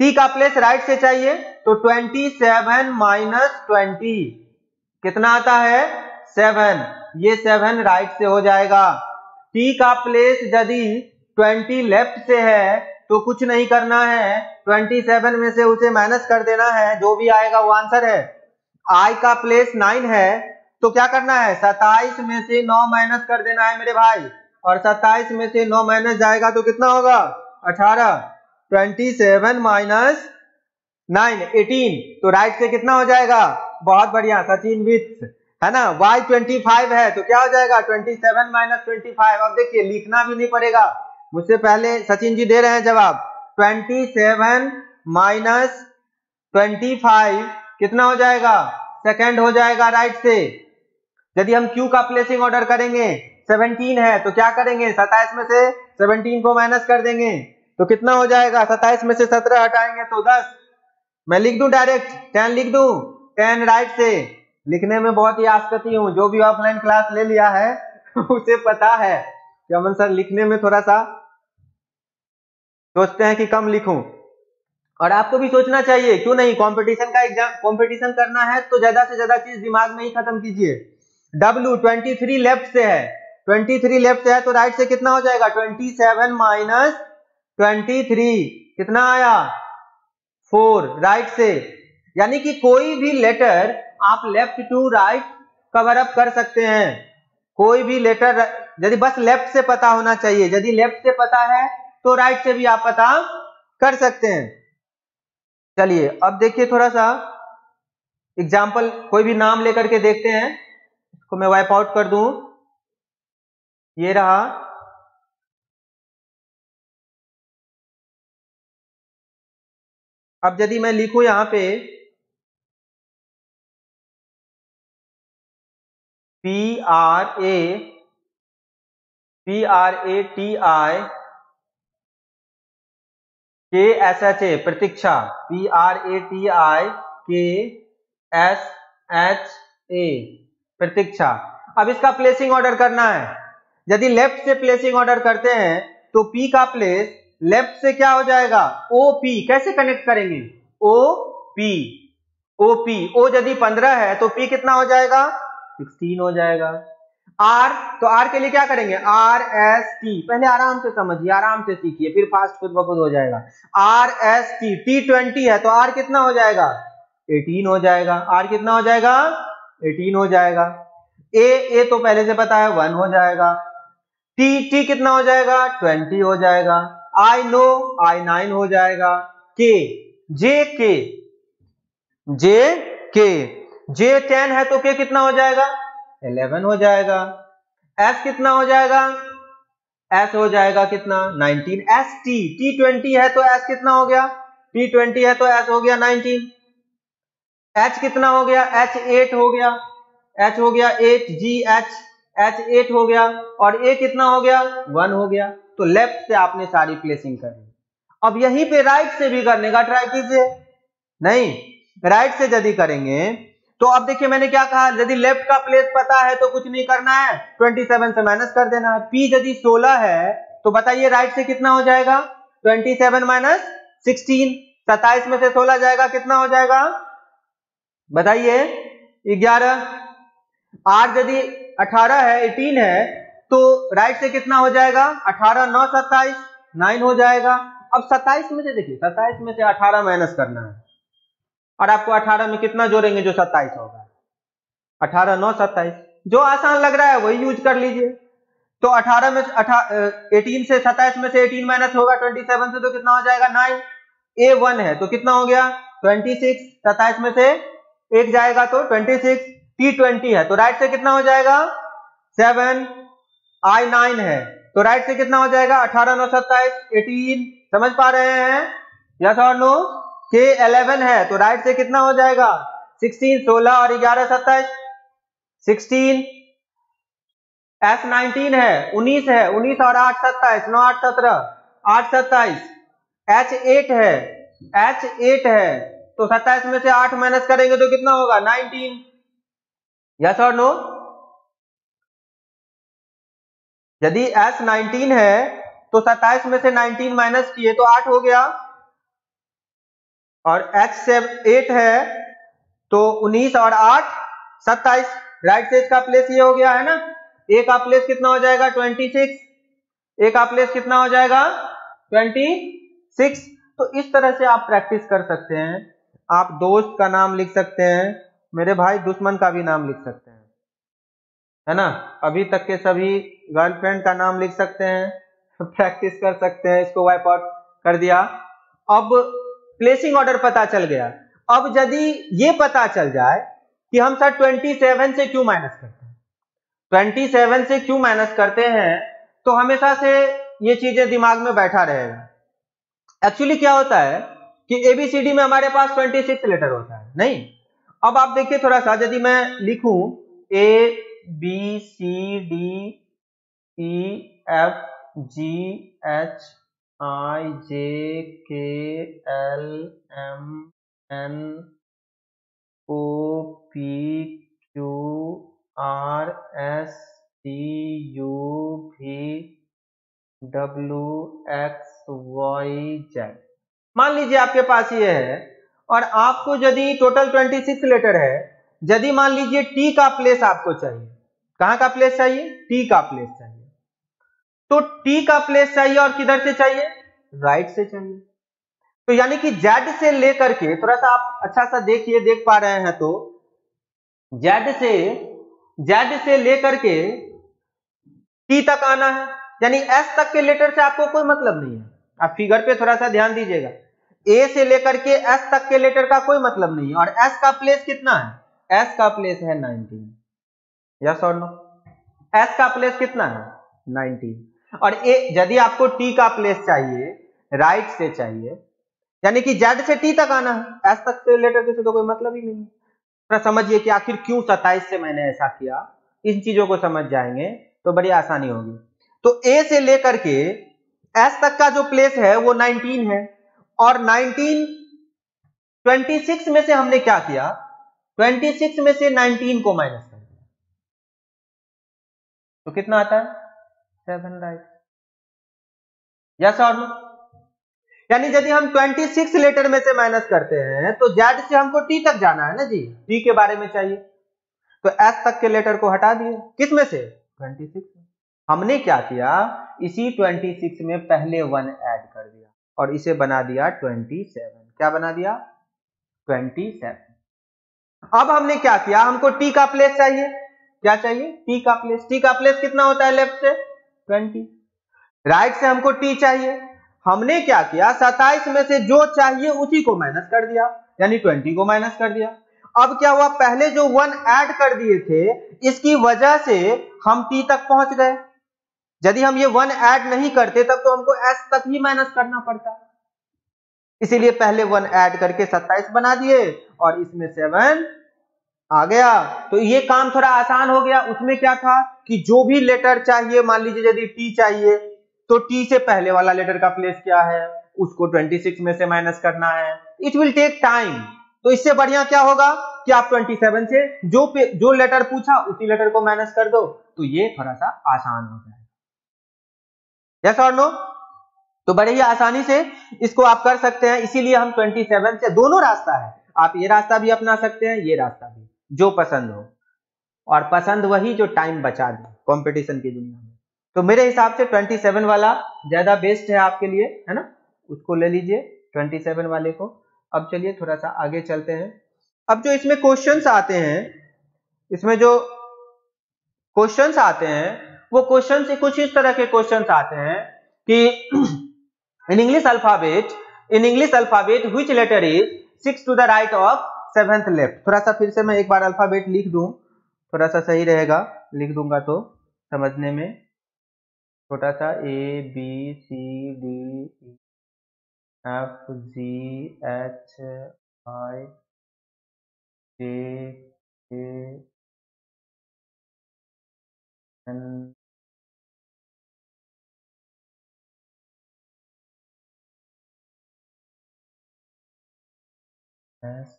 टी का प्लेस राइट से चाहिए तो 27 माइनस 20 कितना आता है 7, ये 7 राइट से हो जाएगा। टी का प्लेस यदि 20 लेफ्ट से है तो कुछ नहीं करना है, 27 में से उसे माइनस कर देना है, जो भी आएगा वो आंसर है। आई का प्लेस 9 है तो क्या करना है 27 में से 9 माइनस कर देना है मेरे भाई, और 27 में से 9 माइनस जाएगा तो कितना होगा 18, 27 माइनस 9 18, तो राइट से कितना हो जाएगा, बहुत बढ़िया सचिन विथ, है ना। y 25 है तो क्या हो जाएगा 27 माइनस 25। अब देखिए लिखना भी नहीं पड़ेगा, मुझसे पहले सचिन जी दे रहे हैं जवाब। 27 माइनस 25 कितना हो जाएगा, सेकंड हो जाएगा राइट से। यदि हम क्यू का प्लेसिंग ऑर्डर करेंगे 17 है तो क्या करेंगे 27 में से 17 को माइनस कर देंगे तो कितना हो जाएगा, 27 में से 17 हटाएंगे तो 10। मैं लिख दूं डायरेक्ट 10 लिख दूं, 10 राइट से। लिखने में बहुत ही आसकती हूं, जो भी ऑफलाइन क्लास ले लिया है उसे पता है कि अमन सर लिखने में थोड़ा सा सोचते हैं कि कम लिखूं, और आपको भी सोचना चाहिए, क्यों नहीं। कंपटीशन का एग्जाम, कंपटीशन करना है तो ज्यादा से ज्यादा चीज दिमाग में ही खत्म कीजिए। W 23 लेफ्ट से है 23 लेफ्ट से है तो राइट से कितना हो जाएगा 27 माइनस 23 कितना आया 4 राइट से। यानी कि कोई भी लेटर आप left to right cover up कर सकते हैं। कोई भी लेटर यदि बस लेफ्ट से पता होना चाहिए, यदि लेफ्ट से पता है तो राइट से भी आप पता कर सकते हैं। चलिए अब देखिए थोड़ा सा एग्जाम्पल, कोई भी नाम लेकर के देखते हैं। इसको मैं वाइप आउट कर दूं, ये रहा। अब यदि मैं लिखूं यहां पे PRATIKSHA प्रतीक्षा, PRATIKSHA प्रतीक्षा। अब इसका प्लेसिंग ऑर्डर करना है। यदि लेफ्ट से प्लेसिंग ऑर्डर करते हैं तो P का प्लेस लेफ्ट से क्या हो जाएगा OP। कैसे कनेक्ट करेंगे OP, O यदि 15 है तो P कितना हो जाएगा 16 हो जाएगा। R, तो R के लिए क्या करेंगे RST। पहले आराम से समझिए, आराम से सीखिए, फिर फास्ट खुद ब खुद हो जाएगा। RST, T 20 है तो R कितना हो जाएगा 18 हो जाएगा। R कितना हो जाएगा 18 हो जाएगा। A तो पहले से पता है 1 हो जाएगा। T कितना हो जाएगा 20 हो जाएगा। I नो I 9 हो जाएगा। J 10 है तो K कितना हो जाएगा 11 हो जाएगा। S कितना हो जाएगा S हो जाएगा कितना 19। ST, T 20 है तो S कितना हो गया T 20 है तो S हो गया 19। H कितना हो गया H 8 हो गया, H हो गया 8। H 8 हो गया और A कितना हो गया 1 हो गया। तो लेफ्ट से आपने सारी प्लेसिंग कर ली। अब यहीं पे राइट से भी करने का ट्राई कीजिए। नहीं, राइट से यदि करेंगे तो अब देखिए मैंने क्या कहा, यदि लेफ्ट का प्लेस पता है तो कुछ नहीं करना है, 27 से माइनस कर देना है। P यदि 16 है तो बताइए राइट से कितना हो जाएगा 27 माइनस 16। 27 में से 16 जाएगा कितना हो जाएगा बताइए 11। R यदि 18 है 18 है तो राइट से कितना हो जाएगा 18 9 27 9 हो जाएगा। अब 27 में से देखिए 27 में से 18 माइनस करना है और आपको 18 में कितना जोड़ेंगे जो 27 होगा 18 9 27। जो आसान लग रहा है वही यूज कर लीजिए। तो 18 में 18 से 27 में से 18 माइनस होगा 27 से तो कितना हो जाएगा 9। A 1 है तो कितना हो गया 26। 27 में से 1 जाएगा तो 26। T 20 है तो राइट से कितना हो जाएगा 7। I 9 है तो राइट से कितना हो जाएगा 18 9 27 18। समझ पा रहे हैं यस और नो। K 11 है तो राइट से कितना हो जाएगा 16 16 और 11 27 16। S 19 है 19 है 19 और 8 27 9 8 17 8 27। H 8 है तो 27 में से 8 माइनस करेंगे तो कितना होगा 19। यस और नो। यदि S 19 है तो 27 में से 19 माइनस किए तो 8 हो गया और H 8 है तो 19 और 8 27। राइट से इसका प्लेस ये हो गया है ना। A का प्लेस कितना हो जाएगा 26। A का प्लेस कितना हो जाएगा 26। तो इस तरह से आप प्रैक्टिस कर सकते हैं। आप दोस्त का नाम लिख सकते हैं, मेरे भाई दुश्मन का भी नाम लिख सकते हैं, है ना। अभी तक के सभी गर्लफ्रेंड का नाम लिख सकते हैं, प्रैक्टिस कर सकते हैं। इसको वाइप आउट कर दिया। अब प्लेसिंग ऑर्डर पता चल गया। अब यदि ये पता चल जाए कि हम सर 27 से क्यों माइनस करते हैं, 27 से क्यों माइनस करते हैं, तो हमेशा से ये चीजें दिमाग में बैठा रहेगा। एक्चुअली क्या होता है कि ABCD में हमारे पास 26 लेटर होता है नहीं। अब आप देखिए थोड़ा सा, यदि मैं लिखूं ABCDEFGHIJKLMNOPQRSTUVWXYZ। मान लीजिए आपके पास ये है और आपको यदि टोटल 26 लेटर है, यदि मान लीजिए T का प्लेस आपको चाहिए कहां का प्लेस चाहिए? टी का प्लेस चाहिए। तो टी का प्लेस चाहिए और किधर से चाहिए? राइट से चाहिए। तो यानी कि जेड से लेकर के, थोड़ा सा आप अच्छा सा देखिए, देख पा रहे हैं तो जेड से लेकर के टी तक आना है, यानी एस तक के लेटर से आपको कोई मतलब नहीं है। आप फिगर पे थोड़ा सा ध्यान दीजिएगा, ए से लेकर के एस तक के लेटर का कोई मतलब नहीं है। और एस का प्लेस कितना है? एस का प्लेस है 19। यस और नो? एस का प्लेस कितना है? 19। और यदि आपको टी का प्लेस चाहिए, राइट से चाहिए, यानी कि जेड से टी तक आना है, एस तक के लेटर से तो कोई मतलब ही नहीं है। थोड़ा समझिए कि आखिर क्यों 27 से मैंने ऐसा किया। इन चीजों को समझ जाएंगे तो बड़ी आसानी होगी। तो ए से लेकर के एस तक का जो प्लेस है वो 19 है, और 19 26 में से हमने क्या किया? 26 में से 19 को माइनस कर दिया, तो कितना आता है? 7, राइट? यस और नो? यानी यदि हम 26 लेटर में से माइनस करते हैं तो जेड से हमको टी तक जाना है ना जी, टी के बारे में चाहिए, तो एस तक के लेटर को हटा दिए। किस में से? 26 में। हमने क्या किया? इसी 26 में पहले 1 ऐड कर दिया और इसे बना दिया 27। क्या बना दिया? 27। अब हमने क्या किया? हमको टी का प्लेस चाहिए। क्या चाहिए? टी का प्लेस। टी का प्लेस कितना होता है लेफ्ट से? 20। राइट से हमको टी चाहिए। हमने क्या किया? 27 में से जो चाहिए उसी को माइनस कर दिया, यानी 20 को माइनस कर दिया। अब क्या हुआ? पहले जो 1 ऐड कर दिए थे, इसकी वजह से हम टी तक पहुंच गए। यदि हम ये 1 ऐड नहीं करते तब तो हमको एस तक ही माइनस करना पड़ता, इसीलिए पहले 1 ऐड करके 27 बना दिए और इसमें 7 आ गया। तो ये काम थोड़ा आसान हो गया। उसमें क्या था कि जो भी लेटर चाहिए, मान लीजिए यदि टी चाहिए तो टी से पहले वाला लेटर का प्लेस क्या है, उसको 26 में से माइनस करना है। It will take time. तो इससे बढ़िया क्या होगा कि आप 27 से जो लेटर पूछा उसी लेटर को माइनस कर दो, तो ये थोड़ा सा आसान हो जाएगा। यस और नो? तो बड़े ही आसानी से इसको आप कर सकते हैं। इसीलिए हम 27 से, दोनों रास्ता है, आप ये रास्ता भी अपना सकते हैं, ये रास्ता भी, जो पसंद हो। और पसंद वही जो टाइम बचा दे कंपटीशन की दुनिया में। तो मेरे हिसाब से 27 वाला ज्यादा बेस्ट है आपके लिए, है ना? उसको ले लीजिए 27 वाले को। अब चलिए थोड़ा सा आगे चलते हैं। अब जो इसमें क्वेश्चंस आते हैं, इसमें जो क्वेश्चंस आते हैं वो क्वेश्चंस कुछ इस तरह के क्वेश्चंस आते हैं कि in English alphabet which letter is 6 to the right of 7th left. थोड़ा सा फिर से मैं एक बार अल्फाबेट लिख दूं, थोड़ा सा सही रहेगा, लिख दूंगा तो समझने में। छोटा सा A B C D E F G H I J K L S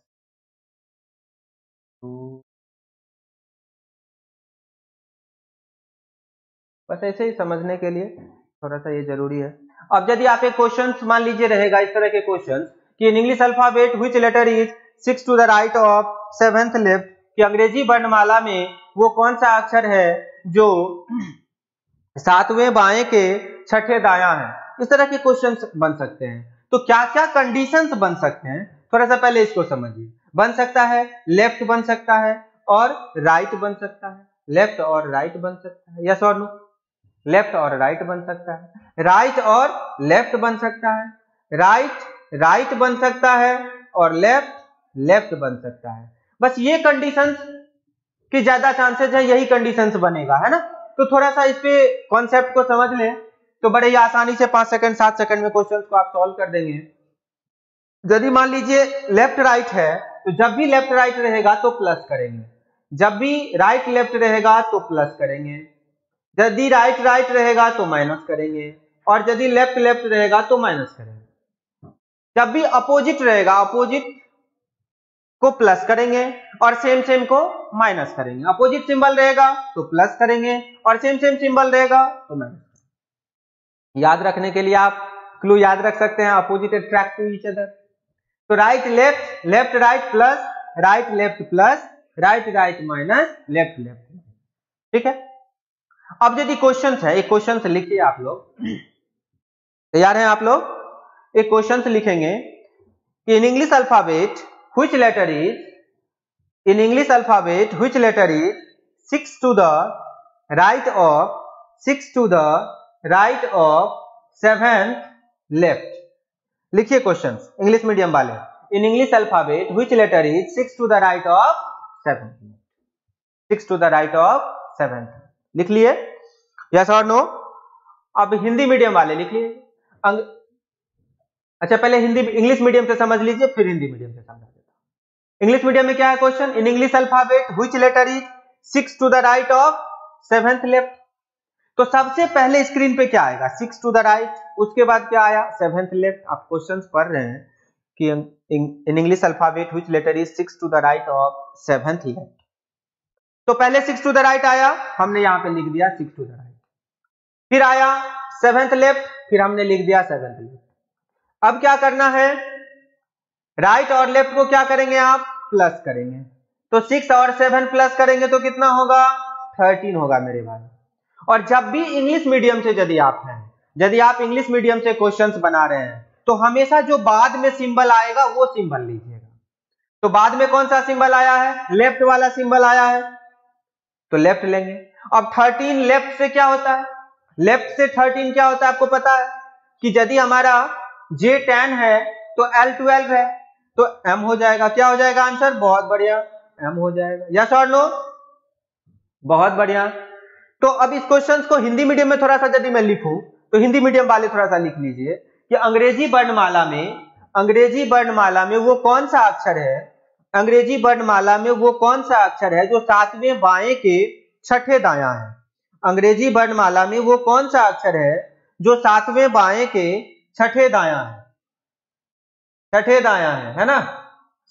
Q। बस ऐसे ही समझने के लिए थोड़ा सा ये जरूरी है। अब यदि आप एक क्वेश्चन मान लीजिए रहेगा इस तरह के क्वेश्चन कि in English alphabet which letter is 6 to the right of 7th left, कि अंग्रेजी वर्णमाला में वो कौन सा अक्षर है जो 7वें बाएं के 6ठे दायां है। इस तरह के क्वेश्चन बन सकते हैं। तो क्या क्या कंडीशंस बन सकते हैं, थोड़ा सा पहले इसको समझिए। बन सकता है लेफ्ट बन सकता है और राइट बन सकता है, लेफ्ट और राइट बन सकता है। यस और नो? लेफ्ट और राइट बन सकता है, राइट और लेफ्ट बन सकता है, राइट बन सकता है और लेफ्ट बन सकता है। बस ये कंडीशंस की ज्यादा चांसेस है, यही कंडीशंस बनेगा, है ना? तो थोड़ा सा इस पे कॉन्सेप्ट को समझ लें तो बड़े ही आसानी से 5 सेकंड 7 सेकंड में क्वेश्चन को आप सॉल्व कर देंगे। यदि मान लीजिए लेफ्ट राइट है तो जब भी लेफ्ट राइट रहेगा तो प्लस करेंगे, जब भी राइट लेफ्ट रहेगा तो प्लस करेंगे, यदि राइट राइट रहेगा तो माइनस करेंगे, और यदि लेफ्ट लेफ्ट रहेगा तो माइनस करेंगे। जब भी अपोजिट रहेगा अपोजिट को प्लस करेंगे और सेम सेम को माइनस करेंगे। अपोजिट सिंबल रहेगा तो प्लस करेंगे और सेम सेम सिंबल रहेगा तो माइनस। याद रखने के लिए आप क्लू याद रख सकते हैं, opposite attract to each other. तो right left, left right plus, right left plus, right right minus, left left. ठीक है। अब यदि क्वेश्चन है, एक क्वेश्चन लिखिए आप लोग, तैयार हैं आप लोग? एक क्वेश्चन लिखेंगे, in English alphabet which letter is, in English alphabet which letter is 6 to the right of 7th left? लिखिए क्वेश्चन इंग्लिश मीडियम वाले, in English alphabet which letter is 6 to the right of 7th लिख लिए? Yes और no? अब Hindi medium वाले लिखिए। अच्छा पहले हिंदी इंग्लिश मीडियम से समझ लीजिए, फिर हिंदी मीडियम से समझ लीजिए। इंग्लिश मीडियम में क्या है question, in English alphabet which letter is 6 to the right of 7th left. तो सबसे पहले स्क्रीन पे क्या आएगा, 6 टू द राइट, उसके बाद क्या आया 7th लेफ्ट। आप क्वेश्चंस पढ़ रहे हैं कि in English alphabet which letter is 6 to the right of 7th left. तो पहले 6 टू द राइट आया, हमने यहां पे लिख दिया 6 टू द राइट, फिर आया 7th लेफ्ट, फिर हमने लिख दिया 7th लेफ्ट। अब क्या करना है, राइट और लेफ्ट को क्या करेंगे आप, प्लस करेंगे। तो 6 और 7 प्लस करेंगे तो कितना होगा, 13 होगा मेरे भाई। और जब भी इंग्लिश मीडियम से यदि आप हैं, यदि आप इंग्लिश मीडियम से क्वेश्चंस बना रहे हैं, तो हमेशा जो बाद में सिंबल आएगा वो सिंबल लीजिएगा। तो बाद में कौन सा सिंबल आया है, लेफ्ट वाला सिंबल आया है, तो लेफ्ट लेंगे। अब 13 लेफ्ट से क्या होता है, लेफ्ट से 13 क्या होता है आपको पता है कि यदि हमारा J10 है तो L12 है, तो M हो जाएगा। क्या हो जाएगा आंसर, बहुत बढ़िया, M हो जाएगा। यस और नो, बहुत बढ़िया। तो अब इस क्वेश्चन को हिंदी मीडियम में थोड़ा सा यदि मैं लिखूं, तो हिंदी मीडियम वाले थोड़ा सा लिख लीजिए कि अंग्रेजी वर्णमाला में वो कौन सा अक्षर है, अंग्रेजी वर्णमाला में वो कौन सा अक्षर है जो 7वें बाएं के छठे दायां है। अंग्रेजी वर्णमाला में वो कौन सा अक्षर है जो 7वें बाएं के छठे दायां है, छठे दायां है ना,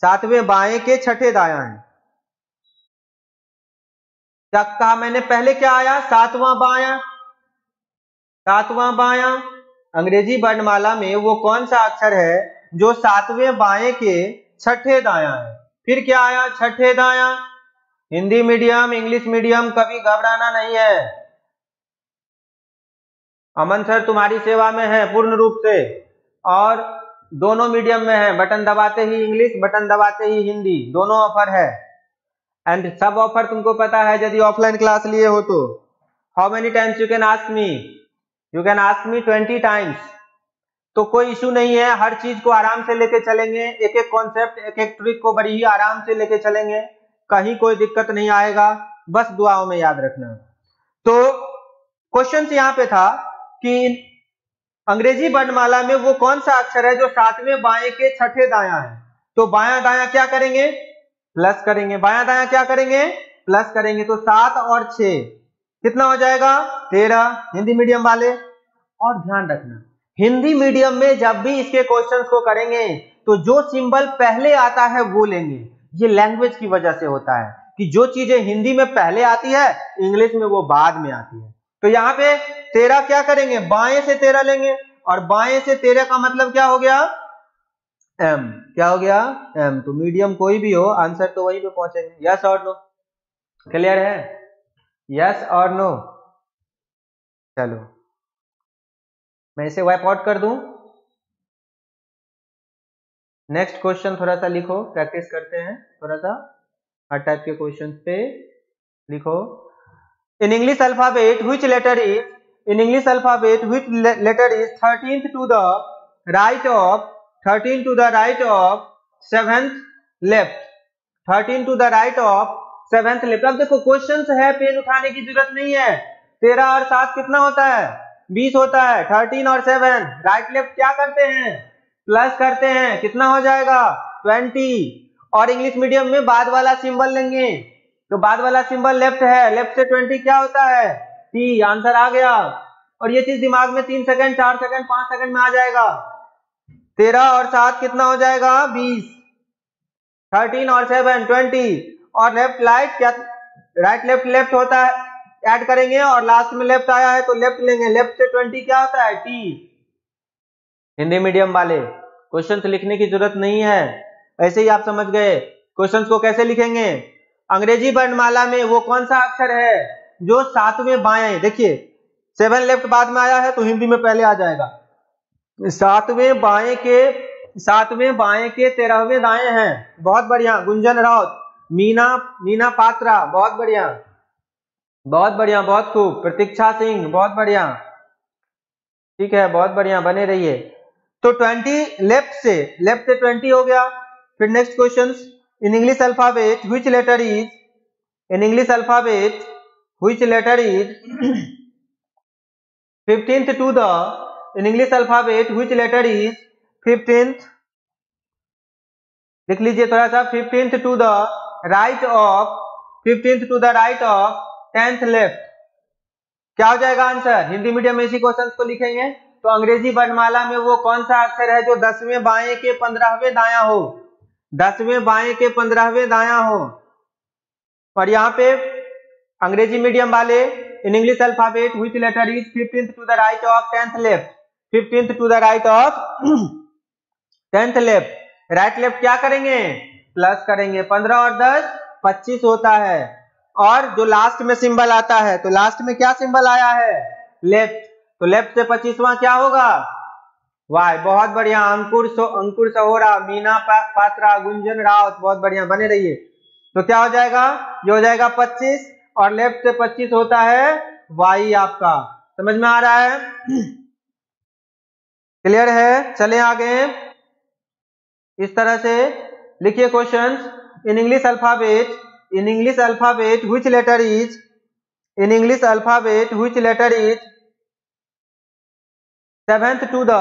7वें बाएं के छठे दायां है। क्या कहा मैंने, पहले क्या आया, 7वां बायां, 7वां बायां। अंग्रेजी वर्णमाला में वो कौन सा अक्षर है जो 7वें बाएं के छठे दायां है। फिर क्या आया, छठे दायां। हिंदी मीडियम इंग्लिश मीडियम कभी घबराना नहीं है, अमन सर तुम्हारी सेवा में है पूर्ण रूप से, और दोनों मीडियम में है, बटन दबाते ही इंग्लिश, बटन दबाते ही हिंदी, दोनों ऑफर है। एंड सब ऑफर तुमको पता है यदि ऑफलाइन क्लास लिए हो तो। How many times you can ask me, you can ask me 20 times. तो कोई इशू नहीं है, हर चीज को आराम से लेके चलेंगे, एक एक कॉन्सेप्ट एक एक ट्रिक को बड़ी ही आराम से लेके चलेंगे, कहीं कोई दिक्कत नहीं आएगा, बस दुआओं में याद रखना। तो क्वेश्चन यहाँ पे था कि अंग्रेजी वर्णमाला में वो कौन सा अक्षर है जो 7वें बाएं के छठे दायां है। तो बायां दायां क्या करेंगे, प्लस करेंगे, बायां दायां क्या करेंगे, प्लस करेंगे। तो 7 और 6 कितना हो जाएगा, 13, हिंदी मीडियम वाले। और ध्यान रखना, हिंदी मीडियम में जब भी इसके क्वेश्चंस को करेंगे तो जो सिंबल पहले आता है वो लेंगे। ये लैंग्वेज की वजह से होता है कि जो चीजें हिंदी में पहले आती है इंग्लिश में वो बाद में आती है। तो यहाँ पे 13 क्या करेंगे, बाएं से 13 लेंगे, और बाएं से 13 का मतलब क्या हो गया, M। क्या हो गया, M। तो मीडियम कोई भी हो आंसर तो वहीं पे पहुंचेंगे। यस और नो, क्लियर है, यस और नो। चलो मैं इसे वाइप आउट कर दूं। नेक्स्ट क्वेश्चन थोड़ा सा लिखो, प्रैक्टिस करते हैं थोड़ा सा, हर टाइप के क्वेश्चन पे लिखो। In English alphabet which letter is, in English alphabet which letter is 13th to the right of 13 to the right of 7th left, 13 to the right of 7th left. अब देखो question है, pen उठाने की जरूरत नहीं है। 13 और 7 कितना होता है, 20 होता है। 13 और 7 राइट लेफ्ट क्या करते हैं, प्लस करते हैं, कितना हो जाएगा 20। और इंग्लिश मीडियम में बाद वाला सिंबल लेंगे, तो बाद वाला सिंबल लेफ्ट है, लेफ्ट से 20 क्या होता है, T। आंसर आ गया। और ये चीज दिमाग में 3 सेकंड 4 सेकंड 5 सेकंड में आ जाएगा। 13 और 7 कितना हो जाएगा 20, 13 और 7 20, और लेफ्ट राइट क्या, राइट लेफ्ट लेफ्ट होता है, ऐड करेंगे और लास्ट में लेफ्ट आया है तो लेफ्ट लेंगे, लेफ्ट से 20 क्या होता है T। हिंदी मीडियम वाले क्वेश्चन लिखने की जरूरत नहीं है, ऐसे ही आप समझ गए। क्वेश्चन को कैसे लिखेंगे, अंग्रेजी वर्णमाला में वो कौन सा अक्षर है जो सातवें बाएं, देखिए 7 लेफ्ट बाद में आया है तो हिंदी में पहले आ जाएगा। सातवें बाएं के 13वें दाएं हैं। बहुत बढ़िया। गुंजन राउत, मीना पात्रा, बहुत बढ़िया, बहुत बढ़िया, बहुत खूब। प्रतीक्षा सिंह, बहुत बढ़िया, ठीक है, बहुत बढ़िया, बने रहिए। तो 20 लेफ्ट से 20 हो गया। फिर next question, in English alphabet which letter is 15th to the in English alphabet which letter is 15th, लिख लीजिए थोड़ा सा, 15th to the right of 10th left, क्या हो जाएगा आंसर? हिंदी मीडियम में इसी क्वेश्चन को लिखेंगे तो अंग्रेजी वर्णमाला में वो कौन सा अक्षर है जो 10वें बाएं के 15वें दाया हो, 10वें बाएं के 15वें दाया हो। और यहाँ पे अंग्रेजी मीडियम वाले in English alphabet which letter is 15th to the right of 10th left, 15th to the right of 10th left. Right left क्या करेंगे? प्लस करेंगे। 15 और 10 25 होता है। और जो लास्ट में सिंबल आता है, तो लास्ट में क्या सिंबल आया है? लेफ्ट, तो लेफ्ट से 25वां क्या होगा? वाई। बहुत बढ़िया। अंकुर सहोरा, मीना पात्रा, गुंजन राउत, बहुत बढ़िया, बने रहिए। तो क्या हो जाएगा? ये हो जाएगा 25 और लेफ्ट से 25 होता है वाई आपका। समझ में आ रहा है? क्लियर है? चलें आगे। इस तरह से लिखिए questions. In English alphabet which letter is 7th to the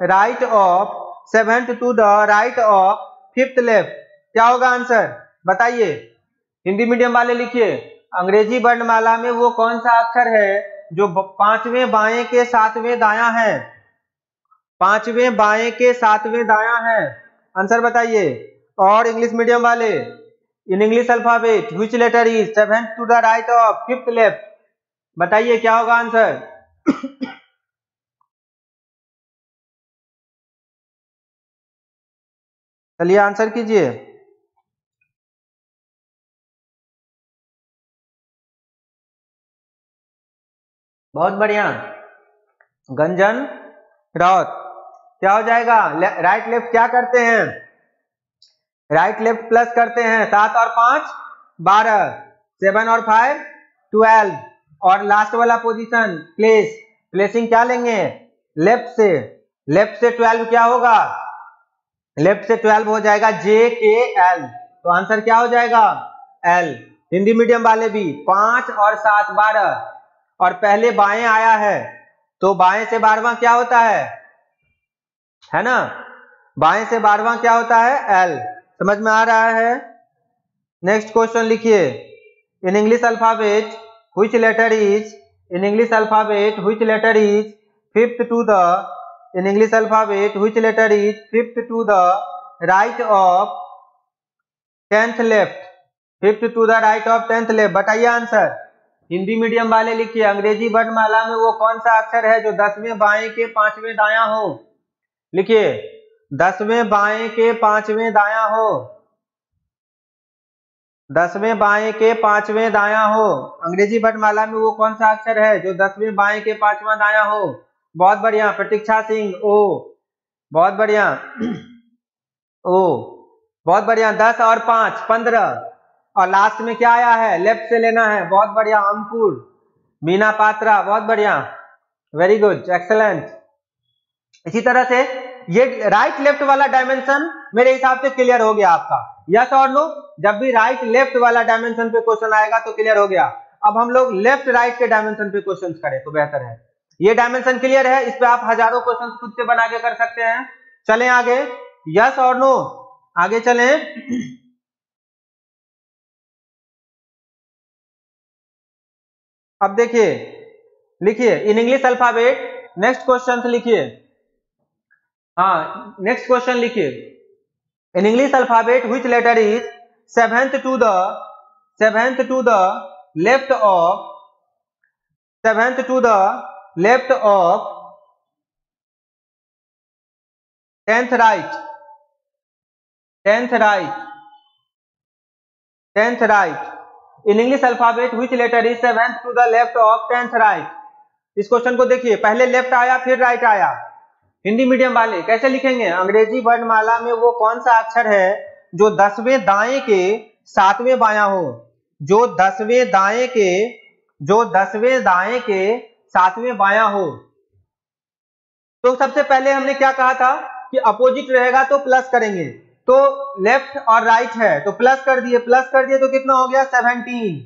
right of 5th left, क्या होगा आंसर? बताइए। हिंदी मीडियम वाले लिखिए, अंग्रेजी वर्णमाला में वो कौन सा अक्षर है जो 5वें बाएं के 7वें दाया है? 5वें बाएं के 7वें दाया है, आंसर बताइए। और इंग्लिश मीडियम वाले, in English alphabet which letter is 7th to the right of 5th left, बताइए क्या होगा आंसर? चलिए आंसर कीजिए। बहुत बढ़िया। गंजन राउत, क्या हो जाएगा? राइट लेफ्ट क्या करते हैं? राइट लेफ्ट प्लस करते हैं। 7 और 5 12, 7 और 5 12, और लास्ट वाला पोजीशन प्लेसिंग क्या लेंगे? लेफ्ट से 12 क्या होगा? लेफ्ट से 12 हो जाएगा JKL, तो आंसर क्या हो जाएगा? L। हिंदी मीडियम वाले भी 5 और 7 12, और पहले बाएं आया है तो बाएं से 12वां क्या होता है ना? बाएं से 12वां क्या होता है? L। समझ में आ रहा है? नेक्स्ट क्वेश्चन लिखिए। In English alphabet which letter is 5th to the right of 10th left, 5th to the right of 10th left, बताइए आंसर। हिंदी मीडियम वाले लिखिए, अंग्रेजी वर्णमाला में वो कौन सा अक्षर है जो 10वें बाएं के 5वें दाया हो? लिखिए, 10वें बाएं के 5वें दाया हो, 10वें बाएं के 5वें दाया हो। अंग्रेजी वर्णमाला में वो कौन सा अक्षर है जो 10वें बाएं के 5वां दाया हो? बहुत बढ़िया। प्रतीक्षा सिंह, ओ, बहुत बढ़िया, ओ, बहुत बढ़िया। 10 और 5 15, और लास्ट में क्या आया है? लेफ्ट से लेना है। बहुत बढ़िया। अंकुर, मीना पात्रा, बहुत बढ़िया, वेरी गुड, एक्सेलेंट। इसी तरह से ये राइट लेफ्ट वाला डायमेंशन मेरे हिसाब से क्लियर हो गया आपका। यस और नो? जब भी राइट लेफ्ट वाला डायमेंशन पे क्वेश्चन आएगा तो क्लियर हो गया। अब हम लोग लेफ्ट राइट के डायमेंशन पे क्वेश्चन करें तो बेहतर है। ये डायमेंशन क्लियर है, इस पे आप हजारों क्वेश्चन खुद से बना के कर सकते हैं। चलें आगे। यस और नो? आगे चलें। अब देखिए, लिखिए in English alphabet, next question लिखिए। हाँ, नेक्स्ट क्वेश्चन लिखिए। In English alphabet which letter is 7th to the left of 10th right, 10th right, in English alphabet which letter is 7th to the left of 10th right. इस question को देखिए, पहले left आया फिर right आया। Hindi medium वाले कैसे लिखेंगे? अंग्रेजी वर्णमाला में वो कौन सा अक्षर है जो 10वें दाएं के 7वें बायां हो, जो 10वें दाएं के 7वें बायां हो। तो सबसे पहले हमने क्या कहा था कि अपोजिट रहेगा तो प्लस करेंगे, तो लेफ्ट और राइट है तो प्लस कर दिए तो कितना हो गया 17।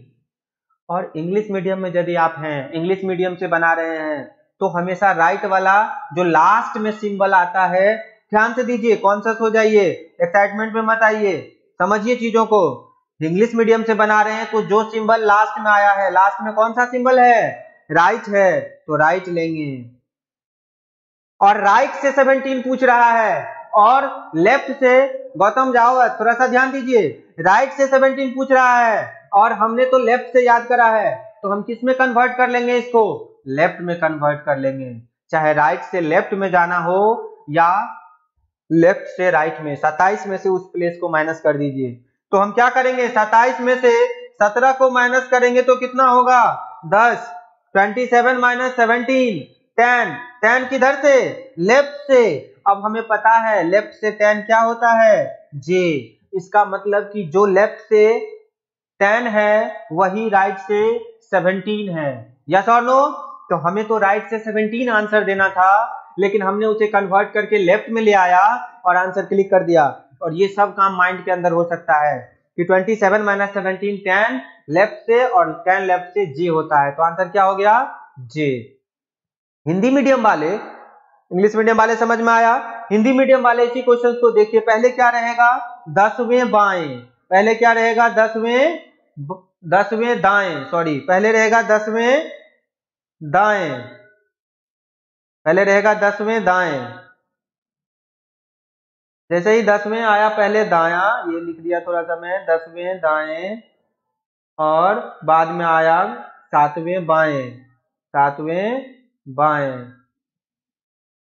और इंग्लिश मीडियम में यदि आप हैं, इंग्लिश मीडियम से बना रहे हैं, तो हमेशा राइट वाला जो लास्ट में सिंबल आता है, ध्यान से दीजिए, कॉन्शियस हो जाइए, एक्साइटमेंट में मत आइए, समझिए चीजों को। इंग्लिश मीडियम से बना रहे हैं तो जो सिंबल लास्ट में आया है, लास्ट में कौन सा सिंबल है? राइट है, तो राइट लेंगे। और राइट से 17 पूछ रहा है और लेफ्ट से, गौतम जाओ थोड़ा सा ध्यान दीजिए, राइट से 17 पूछ रहा है और हमने तो लेफ्ट से याद करा है, तो हम किस में कन्वर्ट कर लेंगे इसको? लेफ्ट में कन्वर्ट कर लेंगे। चाहे राइट से लेफ्ट में जाना हो या लेफ्ट से राइट में। 27 में से उस प्लेस को माइनस कर दीजिए, तो हम क्या करेंगे? 27 में से 17 को माइनस करेंगे तो कितना होगा? 10। 27 माइनस 17 10। 10 किधर से? लेफ्ट से। अब हमें पता है लेफ्ट से 10 क्या होता है? जे। इसका मतलब कि जो लेफ्ट से 10 है वही राइट से 17 है। यस और नो? तो हमें तो राइट से 17 आंसर देना था, लेकिन हमने उसे कन्वर्ट करके लेफ्ट में ले आया और आंसर क्लिक कर दिया। और ये सब काम माइंड के अंदर हो सकता है कि 27 माइनस 17 10 लेफ्ट से और 10 लेफ्ट से जे होता है, तो आंसर क्या हो गया? जे। हिंदी मीडियम वाले, इंग्लिश मीडियम वाले समझ में आया? हिंदी मीडियम वाले इसी क्वेश्चन को देखिए, पहले क्या रहेगा? 10वें बाएं। पहले क्या रहेगा? 10वें दाएं, सॉरी, पहले रहेगा 10वें दाएं, पहले रहेगा 10वें दाएं। जैसे ही 10वें आया पहले दाया, ये लिख दिया थोड़ा सा मैं, 10वें दाएं, और बाद में आया 7वें बाएं, 7वें बाएं।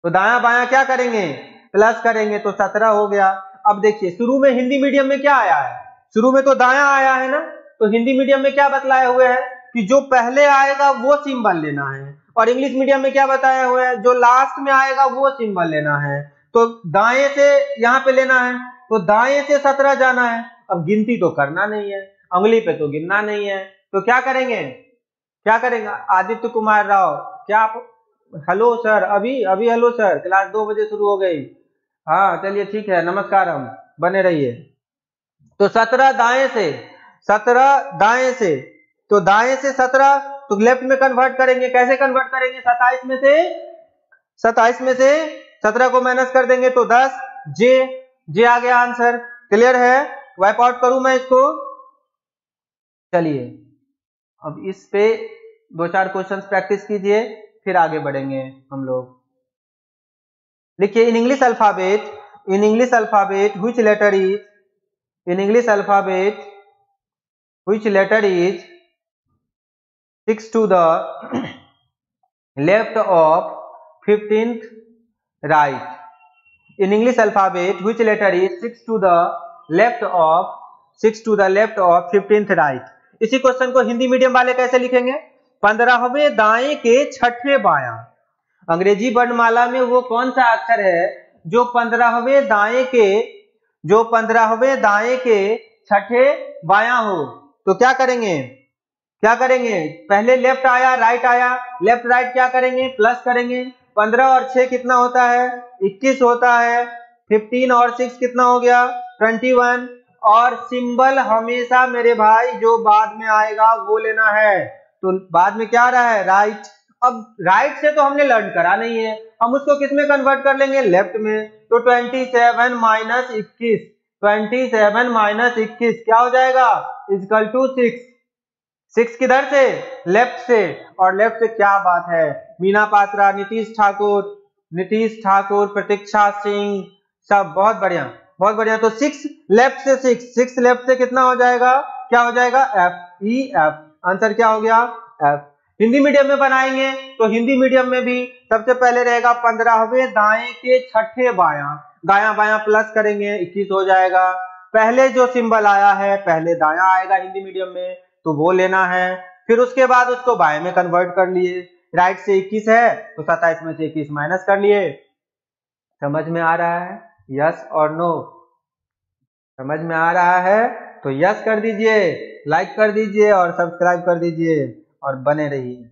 तो दाया बाया क्या करेंगे? प्लस करेंगे, तो 17 हो गया। अब देखिए शुरू में हिंदी मीडियम में क्या आया है? शुरू में तो दाया आया है ना, तो हिंदी मीडियम में क्या बतलाया हुआ है कि जो पहले आएगा वो सिंबल लेना है, और इंग्लिश मीडियम में क्या बताया हुआ है? जो लास्ट में आएगा वो सिंबल लेना है। तो दाएं से यहाँ पे लेना है, तो दाएं से 17 जाना है। अब गिनती तो करना नहीं है, उंगली पे तो गिनना नहीं है, तो क्या करेंगे? आदित्य कुमार राव, क्या आप? हेलो सर, अभी हेलो सर, क्लास 2 बजे शुरू हो गई। हाँ चलिए ठीक है, नमस्कार, हम बने रहिए। तो 17 दाएं से, 17 दाएं से, तो दाएं से 17 तो लेफ्ट में कन्वर्ट करेंगे। कैसे कन्वर्ट करेंगे? 27 में से 17 को माइनस कर देंगे तो 10। जे आ गया आंसर। क्लियर है? वाइप आउट करूं मैं इसको? चलिए अब इस पे 2-4 क्वेश्चंस प्रैक्टिस कीजिए, फिर आगे बढ़ेंगे हम लोग। लिखिए, in English alphabet which letter is, in English alphabet which letter is 6 to the left of 15th right। in English alphabet which letter is 6 to the left of 15th right। इसी question को Hindi medium वाले कैसे लिखेंगे? 15वें दाएं के 6ठे बायां। अंग्रेजी वर्णमाला में वो कौन सा अक्षर है जो 15वें दाएं के 6ठे बायां हो? तो क्या करेंगे? पहले लेफ्ट आया राइट आया, लेफ्ट राइट क्या करेंगे? प्लस करेंगे। 15 और 6 कितना होता है? 21 होता है। 15 और 6 कितना हो गया? 21। और सिंबल हमेशा मेरे भाई जो बाद में आएगा वो लेना है। तो बाद में क्या आ रहा है? राइट। अब राइट से तो हमने लर्न करा नहीं है, हम उसको किस में कन्वर्ट कर लेंगे? लेफ्ट में। तो 27 माइनस 21, 27 माइनस 21 क्या हो जाएगा? Equal to 6। 6 किधर से? लेफ्ट से। और लेफ्ट से क्या बात है, मीना पात्रा, नीतीश ठाकुर, प्रतीक्षा सिंह, सब बहुत बढ़िया, बहुत बढ़िया। तो 6 लेफ्ट से 6 लेफ्ट से कितना हो जाएगा? क्या हो जाएगा? एफ। E F. आंसर क्या हो गया? एफ। हिंदी मीडियम में बनाएंगे तो हिंदी मीडियम में भी सबसे पहले रहेगा 15वें दाएं के 6ठे बायां, दायां बायां प्लस करेंगे 21 हो जाएगा। पहले जो सिंबल आया है पहले दायां आएगा हिंदी मीडियम में, तो वो लेना है। फिर उसके बाद उसको बाएं में कन्वर्ट कर लिए, राइट से 21 है तो 27 में से 21 माइनस कर लिए। समझ में आ रहा है? यस और नो? समझ में आ रहा है तो यस कर दीजिए, लाइक कर दीजिए और सब्सक्राइब कर दीजिए और बने रहिए।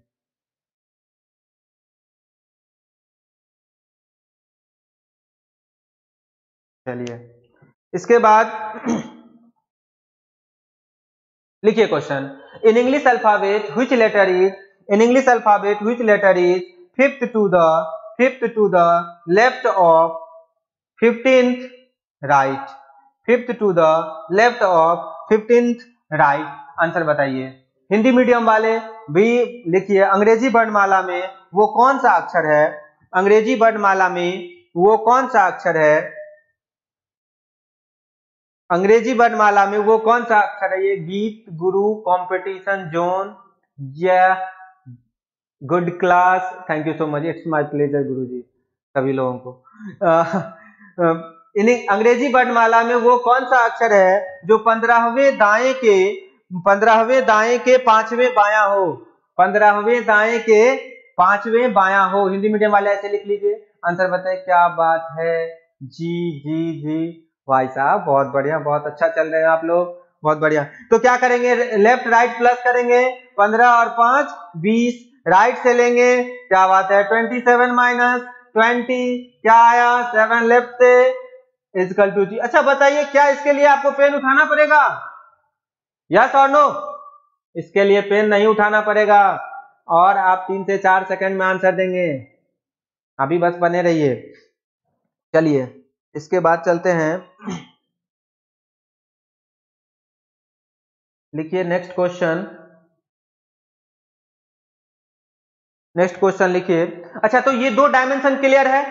चलिए इसके बाद लिखिए question, in English alphabet which letter is, in English alphabet which letter is fifth to the left of 15th right, fifth to the left of 15th right. Answer बताइए। हिंदी मीडियम वाले भी लिखिए, अंग्रेजी वर्णमाला में वो कौन सा अक्षर है, अंग्रेजी वर्णमाला में वो कौन सा अक्षर है, अंग्रेजी वर्णमाला में वो कौन सा अक्षर है? ये गीत, गुरु, कंपटीशन, जोन या good class. Thank you so much, it's my pleasure Guruji सभी लोगों को। इन अंग्रेजी वर्णमाला में वो कौन सा अक्षर है जो 15वें दाएं के 5वें बायां हो, 15वें दाएं के 5वें बायां हो। हिंदी मीडियम वाले ऐसे लिख लीजिए। आंसर बताइए। क्या बात है, जी जी जी भाई साहब, बहुत बढ़िया, बहुत अच्छा चल रहे हैं आप लोग, बहुत बढ़िया। तो क्या करेंगे, लेफ्ट राइट प्लस करेंगे, 15 और 5 20, राइट से लेंगे, क्या बात है, 27 माइनस 20 क्या आया, 7 लेफ्ट से इक्वल टू जी। अच्छा बताइए, क्या इसके लिए आपको पेन उठाना पड़ेगा? यस और नो? इसके लिए पेन नहीं उठाना पड़ेगा और आप 3 से 4 सेकंड में आंसर देंगे। अभी बस बने रहिए। चलिए इसके बाद चलते हैं, लिखिए नेक्स्ट क्वेश्चन, नेक्स्ट क्वेश्चन लिखिए। अच्छा तो ये दो डायमेंशन क्लियर है,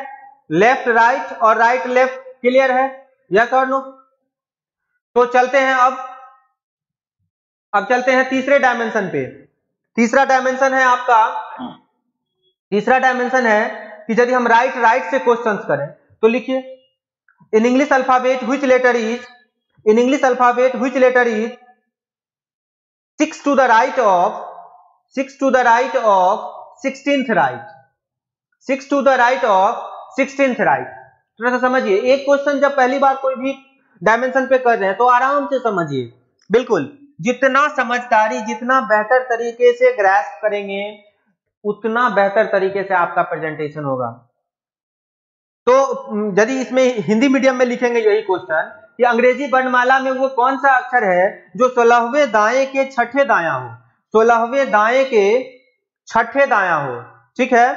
लेफ्ट राइट और राइट लेफ्ट क्लियर है, यस और नो? तो चलते हैं अब चलते हैं तीसरे डायमेंशन पे। तीसरा डायमेंशन है आपका, तीसरा डायमेंशन है कि यदि हम राइट से क्वेश्चंस करें तो लिखिए, in English alphabet which letter is, in English alphabet which letter is 6 to the right of 6 to the right of 16th right, 6 to the right of 16th right। थोड़ा सा समझिए, एक क्वेश्चन जब पहली बार कोई भी डायमेंशन पे कर रहे हैं तो आराम से समझिए, बिल्कुल जितना समझदारी, जितना बेहतर तरीके से ग्रैस्प करेंगे उतना बेहतर तरीके से आपका प्रेजेंटेशन होगा। तो यदि इसमें हिंदी मीडियम में लिखेंगे यही क्वेश्चन कि अंग्रेजी वर्णमाला में वो कौन सा अक्षर है जो 16वें दाएं के छठे दायां हो, 16वें दाएं के छठे दायां हो, ठीक है।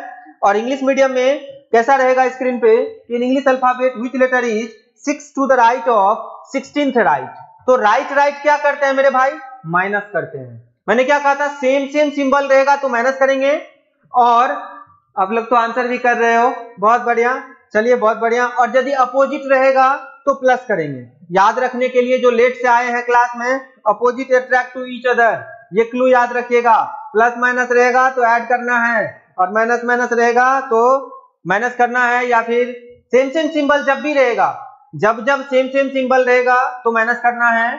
और इंग्लिश मीडियम में कैसा रहेगा स्क्रीन पे, in English alphabet which letter is 6 to the right of 16th right। तो राइट क्या करते हैं मेरे भाई, माइनस करते हैं। मैंने क्या कहा था, सेम सिंबल रहेगा तो माइनस करेंगे, और आप लोग तो आंसर भी कर रहे हो, बहुत बढ़िया, चलिए बहुत बढ़िया। और यदि अपोजिट रहेगा तो प्लस करेंगे। याद रखने के लिए जो लेट से आए हैं क्लास में, opposite attract to each other, ये क्लू याद रखिएगा। प्लस माइनस रहेगा तो ऐड करना है, और माइनस रहेगा तो माइनस करना है, या फिर सेम सिंबल जब भी रहेगा, जब सेम सिंबल रहेगा तो माइनस करना है,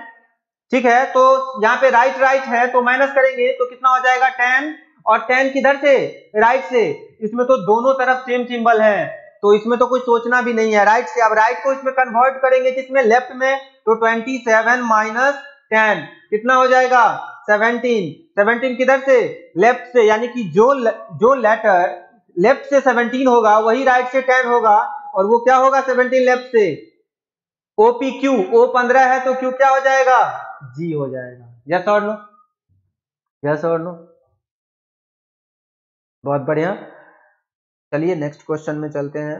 ठीक है। तो यहाँ पे राइट है तो माइनस करेंगे तो कितना हो जाएगा 10, और 10 किधर से, राइट से, इसमें तो दोनों तरफ सेम सिंबल है तो इसमें तो कुछ सोचना भी नहीं है, राइट से। अब राइट को इसमें कन्वर्ट करेंगे किसमें, लेफ्ट में, तो 27 माइनस 10 कितना हो जाएगा 17, 17 किधर से, लेफ्ट से, यानी कि जो लेटर लेफ्ट से 17 होगा वही राइट से 10 होगा, और वो क्या होगा 17 लेफ्ट से, OPQ, O 15 है तो Q क्या हो जाएगा, G हो जाएगा। यस और नो, यस और नो, बहुत बढ़िया। चलिए नेक्स्ट क्वेश्चन में चलते हैं।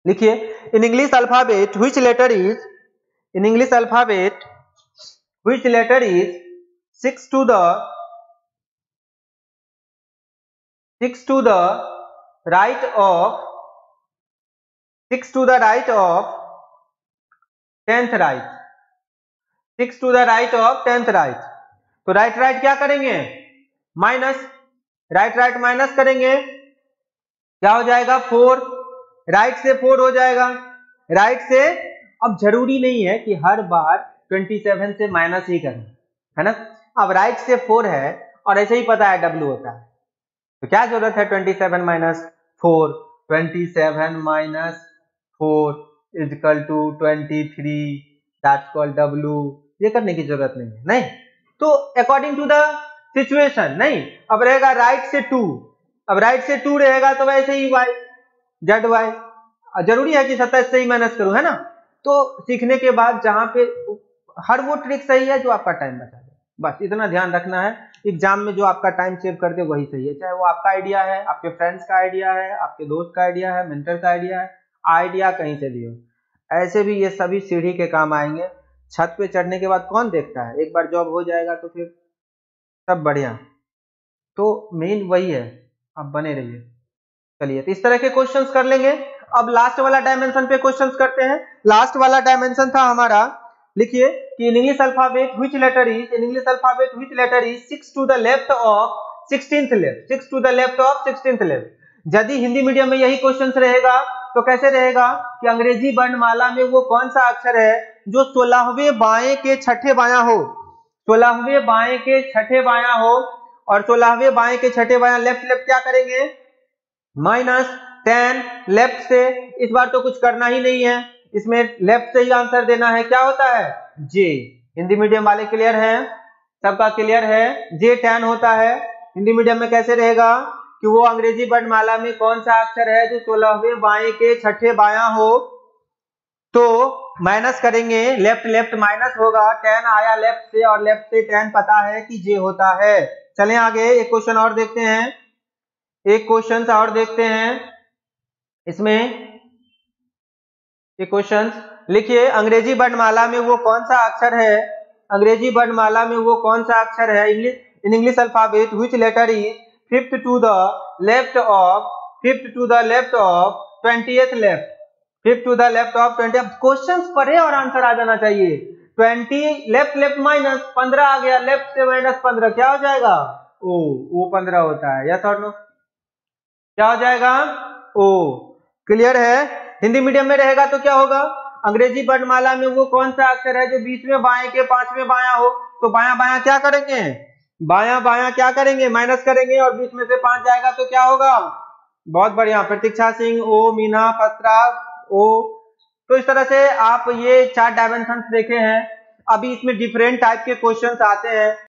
लिखिए, in English alphabet which letter is, in English alphabet which letter is 6 to the right of 6 to the right of 10th right, 6 to the right of 10th right। तो right क्या करेंगे, minus, right minus करेंगे, क्या हो जाएगा 4, right से 4 हो जाएगा, राइट से, अब जरूरी नहीं है कि हर बार 27 से माइनस ही करना, है ना। अब राइट से 4 है और ऐसे ही पता है W होता है, तो क्या जरूरत है 27 minus 4, 27 minus 4 is equal to 23, that's called W। ये करने की जरूरत नहीं है, नहीं। तो अकॉर्डिंग टू द सिचुएशन, नहीं, अब रहेगा राइट से 2, अब राइट से 2 रहेगा तो वैसे ही y ZY, जरूरी है कि 27 से ही माइनस करूं, है ना। तो सीखने के बाद जहां पे हर वो ट्रिक सही है जो आपका टाइम बचा दे, बस इतना ध्यान रखना है। एग्जाम में जो आपका टाइम सेव कर दे वही सही है, चाहे वो आपका आइडिया है, आपके फ्रेंड्स का आइडिया है, आपके दोस्त का आइडिया है, मेंटर का आइडिया है, आइडिया कहीं से भी हो, ऐसे भी ये सभी सीढ़ी के काम आएंगे। छत पे चढ़ने के बाद कौन देखता है, एक बार जॉब हो जाएगा तो फिर सब बढ़िया। तो मेन वही है, आप बने रहिए। चलिए, तो इस तरह के क्वेश्चंस कर लेंगे। अब लास्ट वाला डायमेंशन पे क्वेश्चंस करते हैं। लास्ट वाला डायमेंशन था हमारा, लिखिए कि in English alphabet which letter is, in English alphabet which letter is 6 to the left of 16th left, 6 to the left of 16th left. यदि हिंदी मीडियम में यही क्वेश्चंस रहेगा तो कैसे रहेगा कि अंग्रेजी वर्णमाला में वो कौन सा अक्षर है जो 16वें बाएं के छठे बायां हो, 16वें बाएं के छठे बायां हो, और 16वें बाएं के छठे बायां लेफ्ट लेफ्ट क्या करेंगे, -10 लेफ्ट से। इस बार तो कुछ करना ही नहीं है, इसमें लेफ्ट से ही आंसर देना है। क्या होता है, जे। हिंदी मीडियम वाले क्लियर है, सबका क्लियर है, जे 10 होता है। हिंदी मीडियम में कैसे रहेगा कि वो अंग्रेजी वर्णमाला में कौन सा अक्षर है जो 16वें बाएं के छठे बायां हो, तो माइनस करेंगे, लेफ्ट लेफ्ट माइनस होगा, 10 आया लेफ्ट से और लेफ्ट से 10 पता है कि जे होता है। चलें आगे, एक क्वेश्चन और देखते हैं, एक क्वेश्चन और देखते हैं। इसमें एक क्वेश्चन लिखिए, अंग्रेजी वर्णमाला में वो कौन सा अक्षर है, अंग्रेजी वर्णमाला में वो कौन सा अक्षर है, in English alphabet which letter is 5th to the left of 5th to the left of 20th left, 5th to the left of 20th। Question पढ़े और आंसर आ जाना चाहिए। 20 लेफ्ट लेफ्ट माइनस 15 आ गया, लेफ्ट से -15 क्या हो जाएगा, ओ 15 होता है, यस और नो, क्या हो जाएगा, ओ। क्लियर है। हिंदी मीडियम में रहेगा तो क्या होगा, अंग्रेजी वर्णमाला में वो कौन सा अक्षर है जो 20वें बाएं के 5वें बायां हो, तो बायां बायां क्या करेंगे, बायां बायां क्या करेंगे, माइनस करेंगे, और 20 में से 5 जाएगा तो क्या होगा, बहुत बढ़िया, प्रतीक्षा सिंह, ओ, मीना, पत्रा, ओ। तो इस तरह से आप ये 4 डायमेंशन देखे हैं। अभी इसमें डिफरेंट टाइप के क्वेश्चंस आते हैं।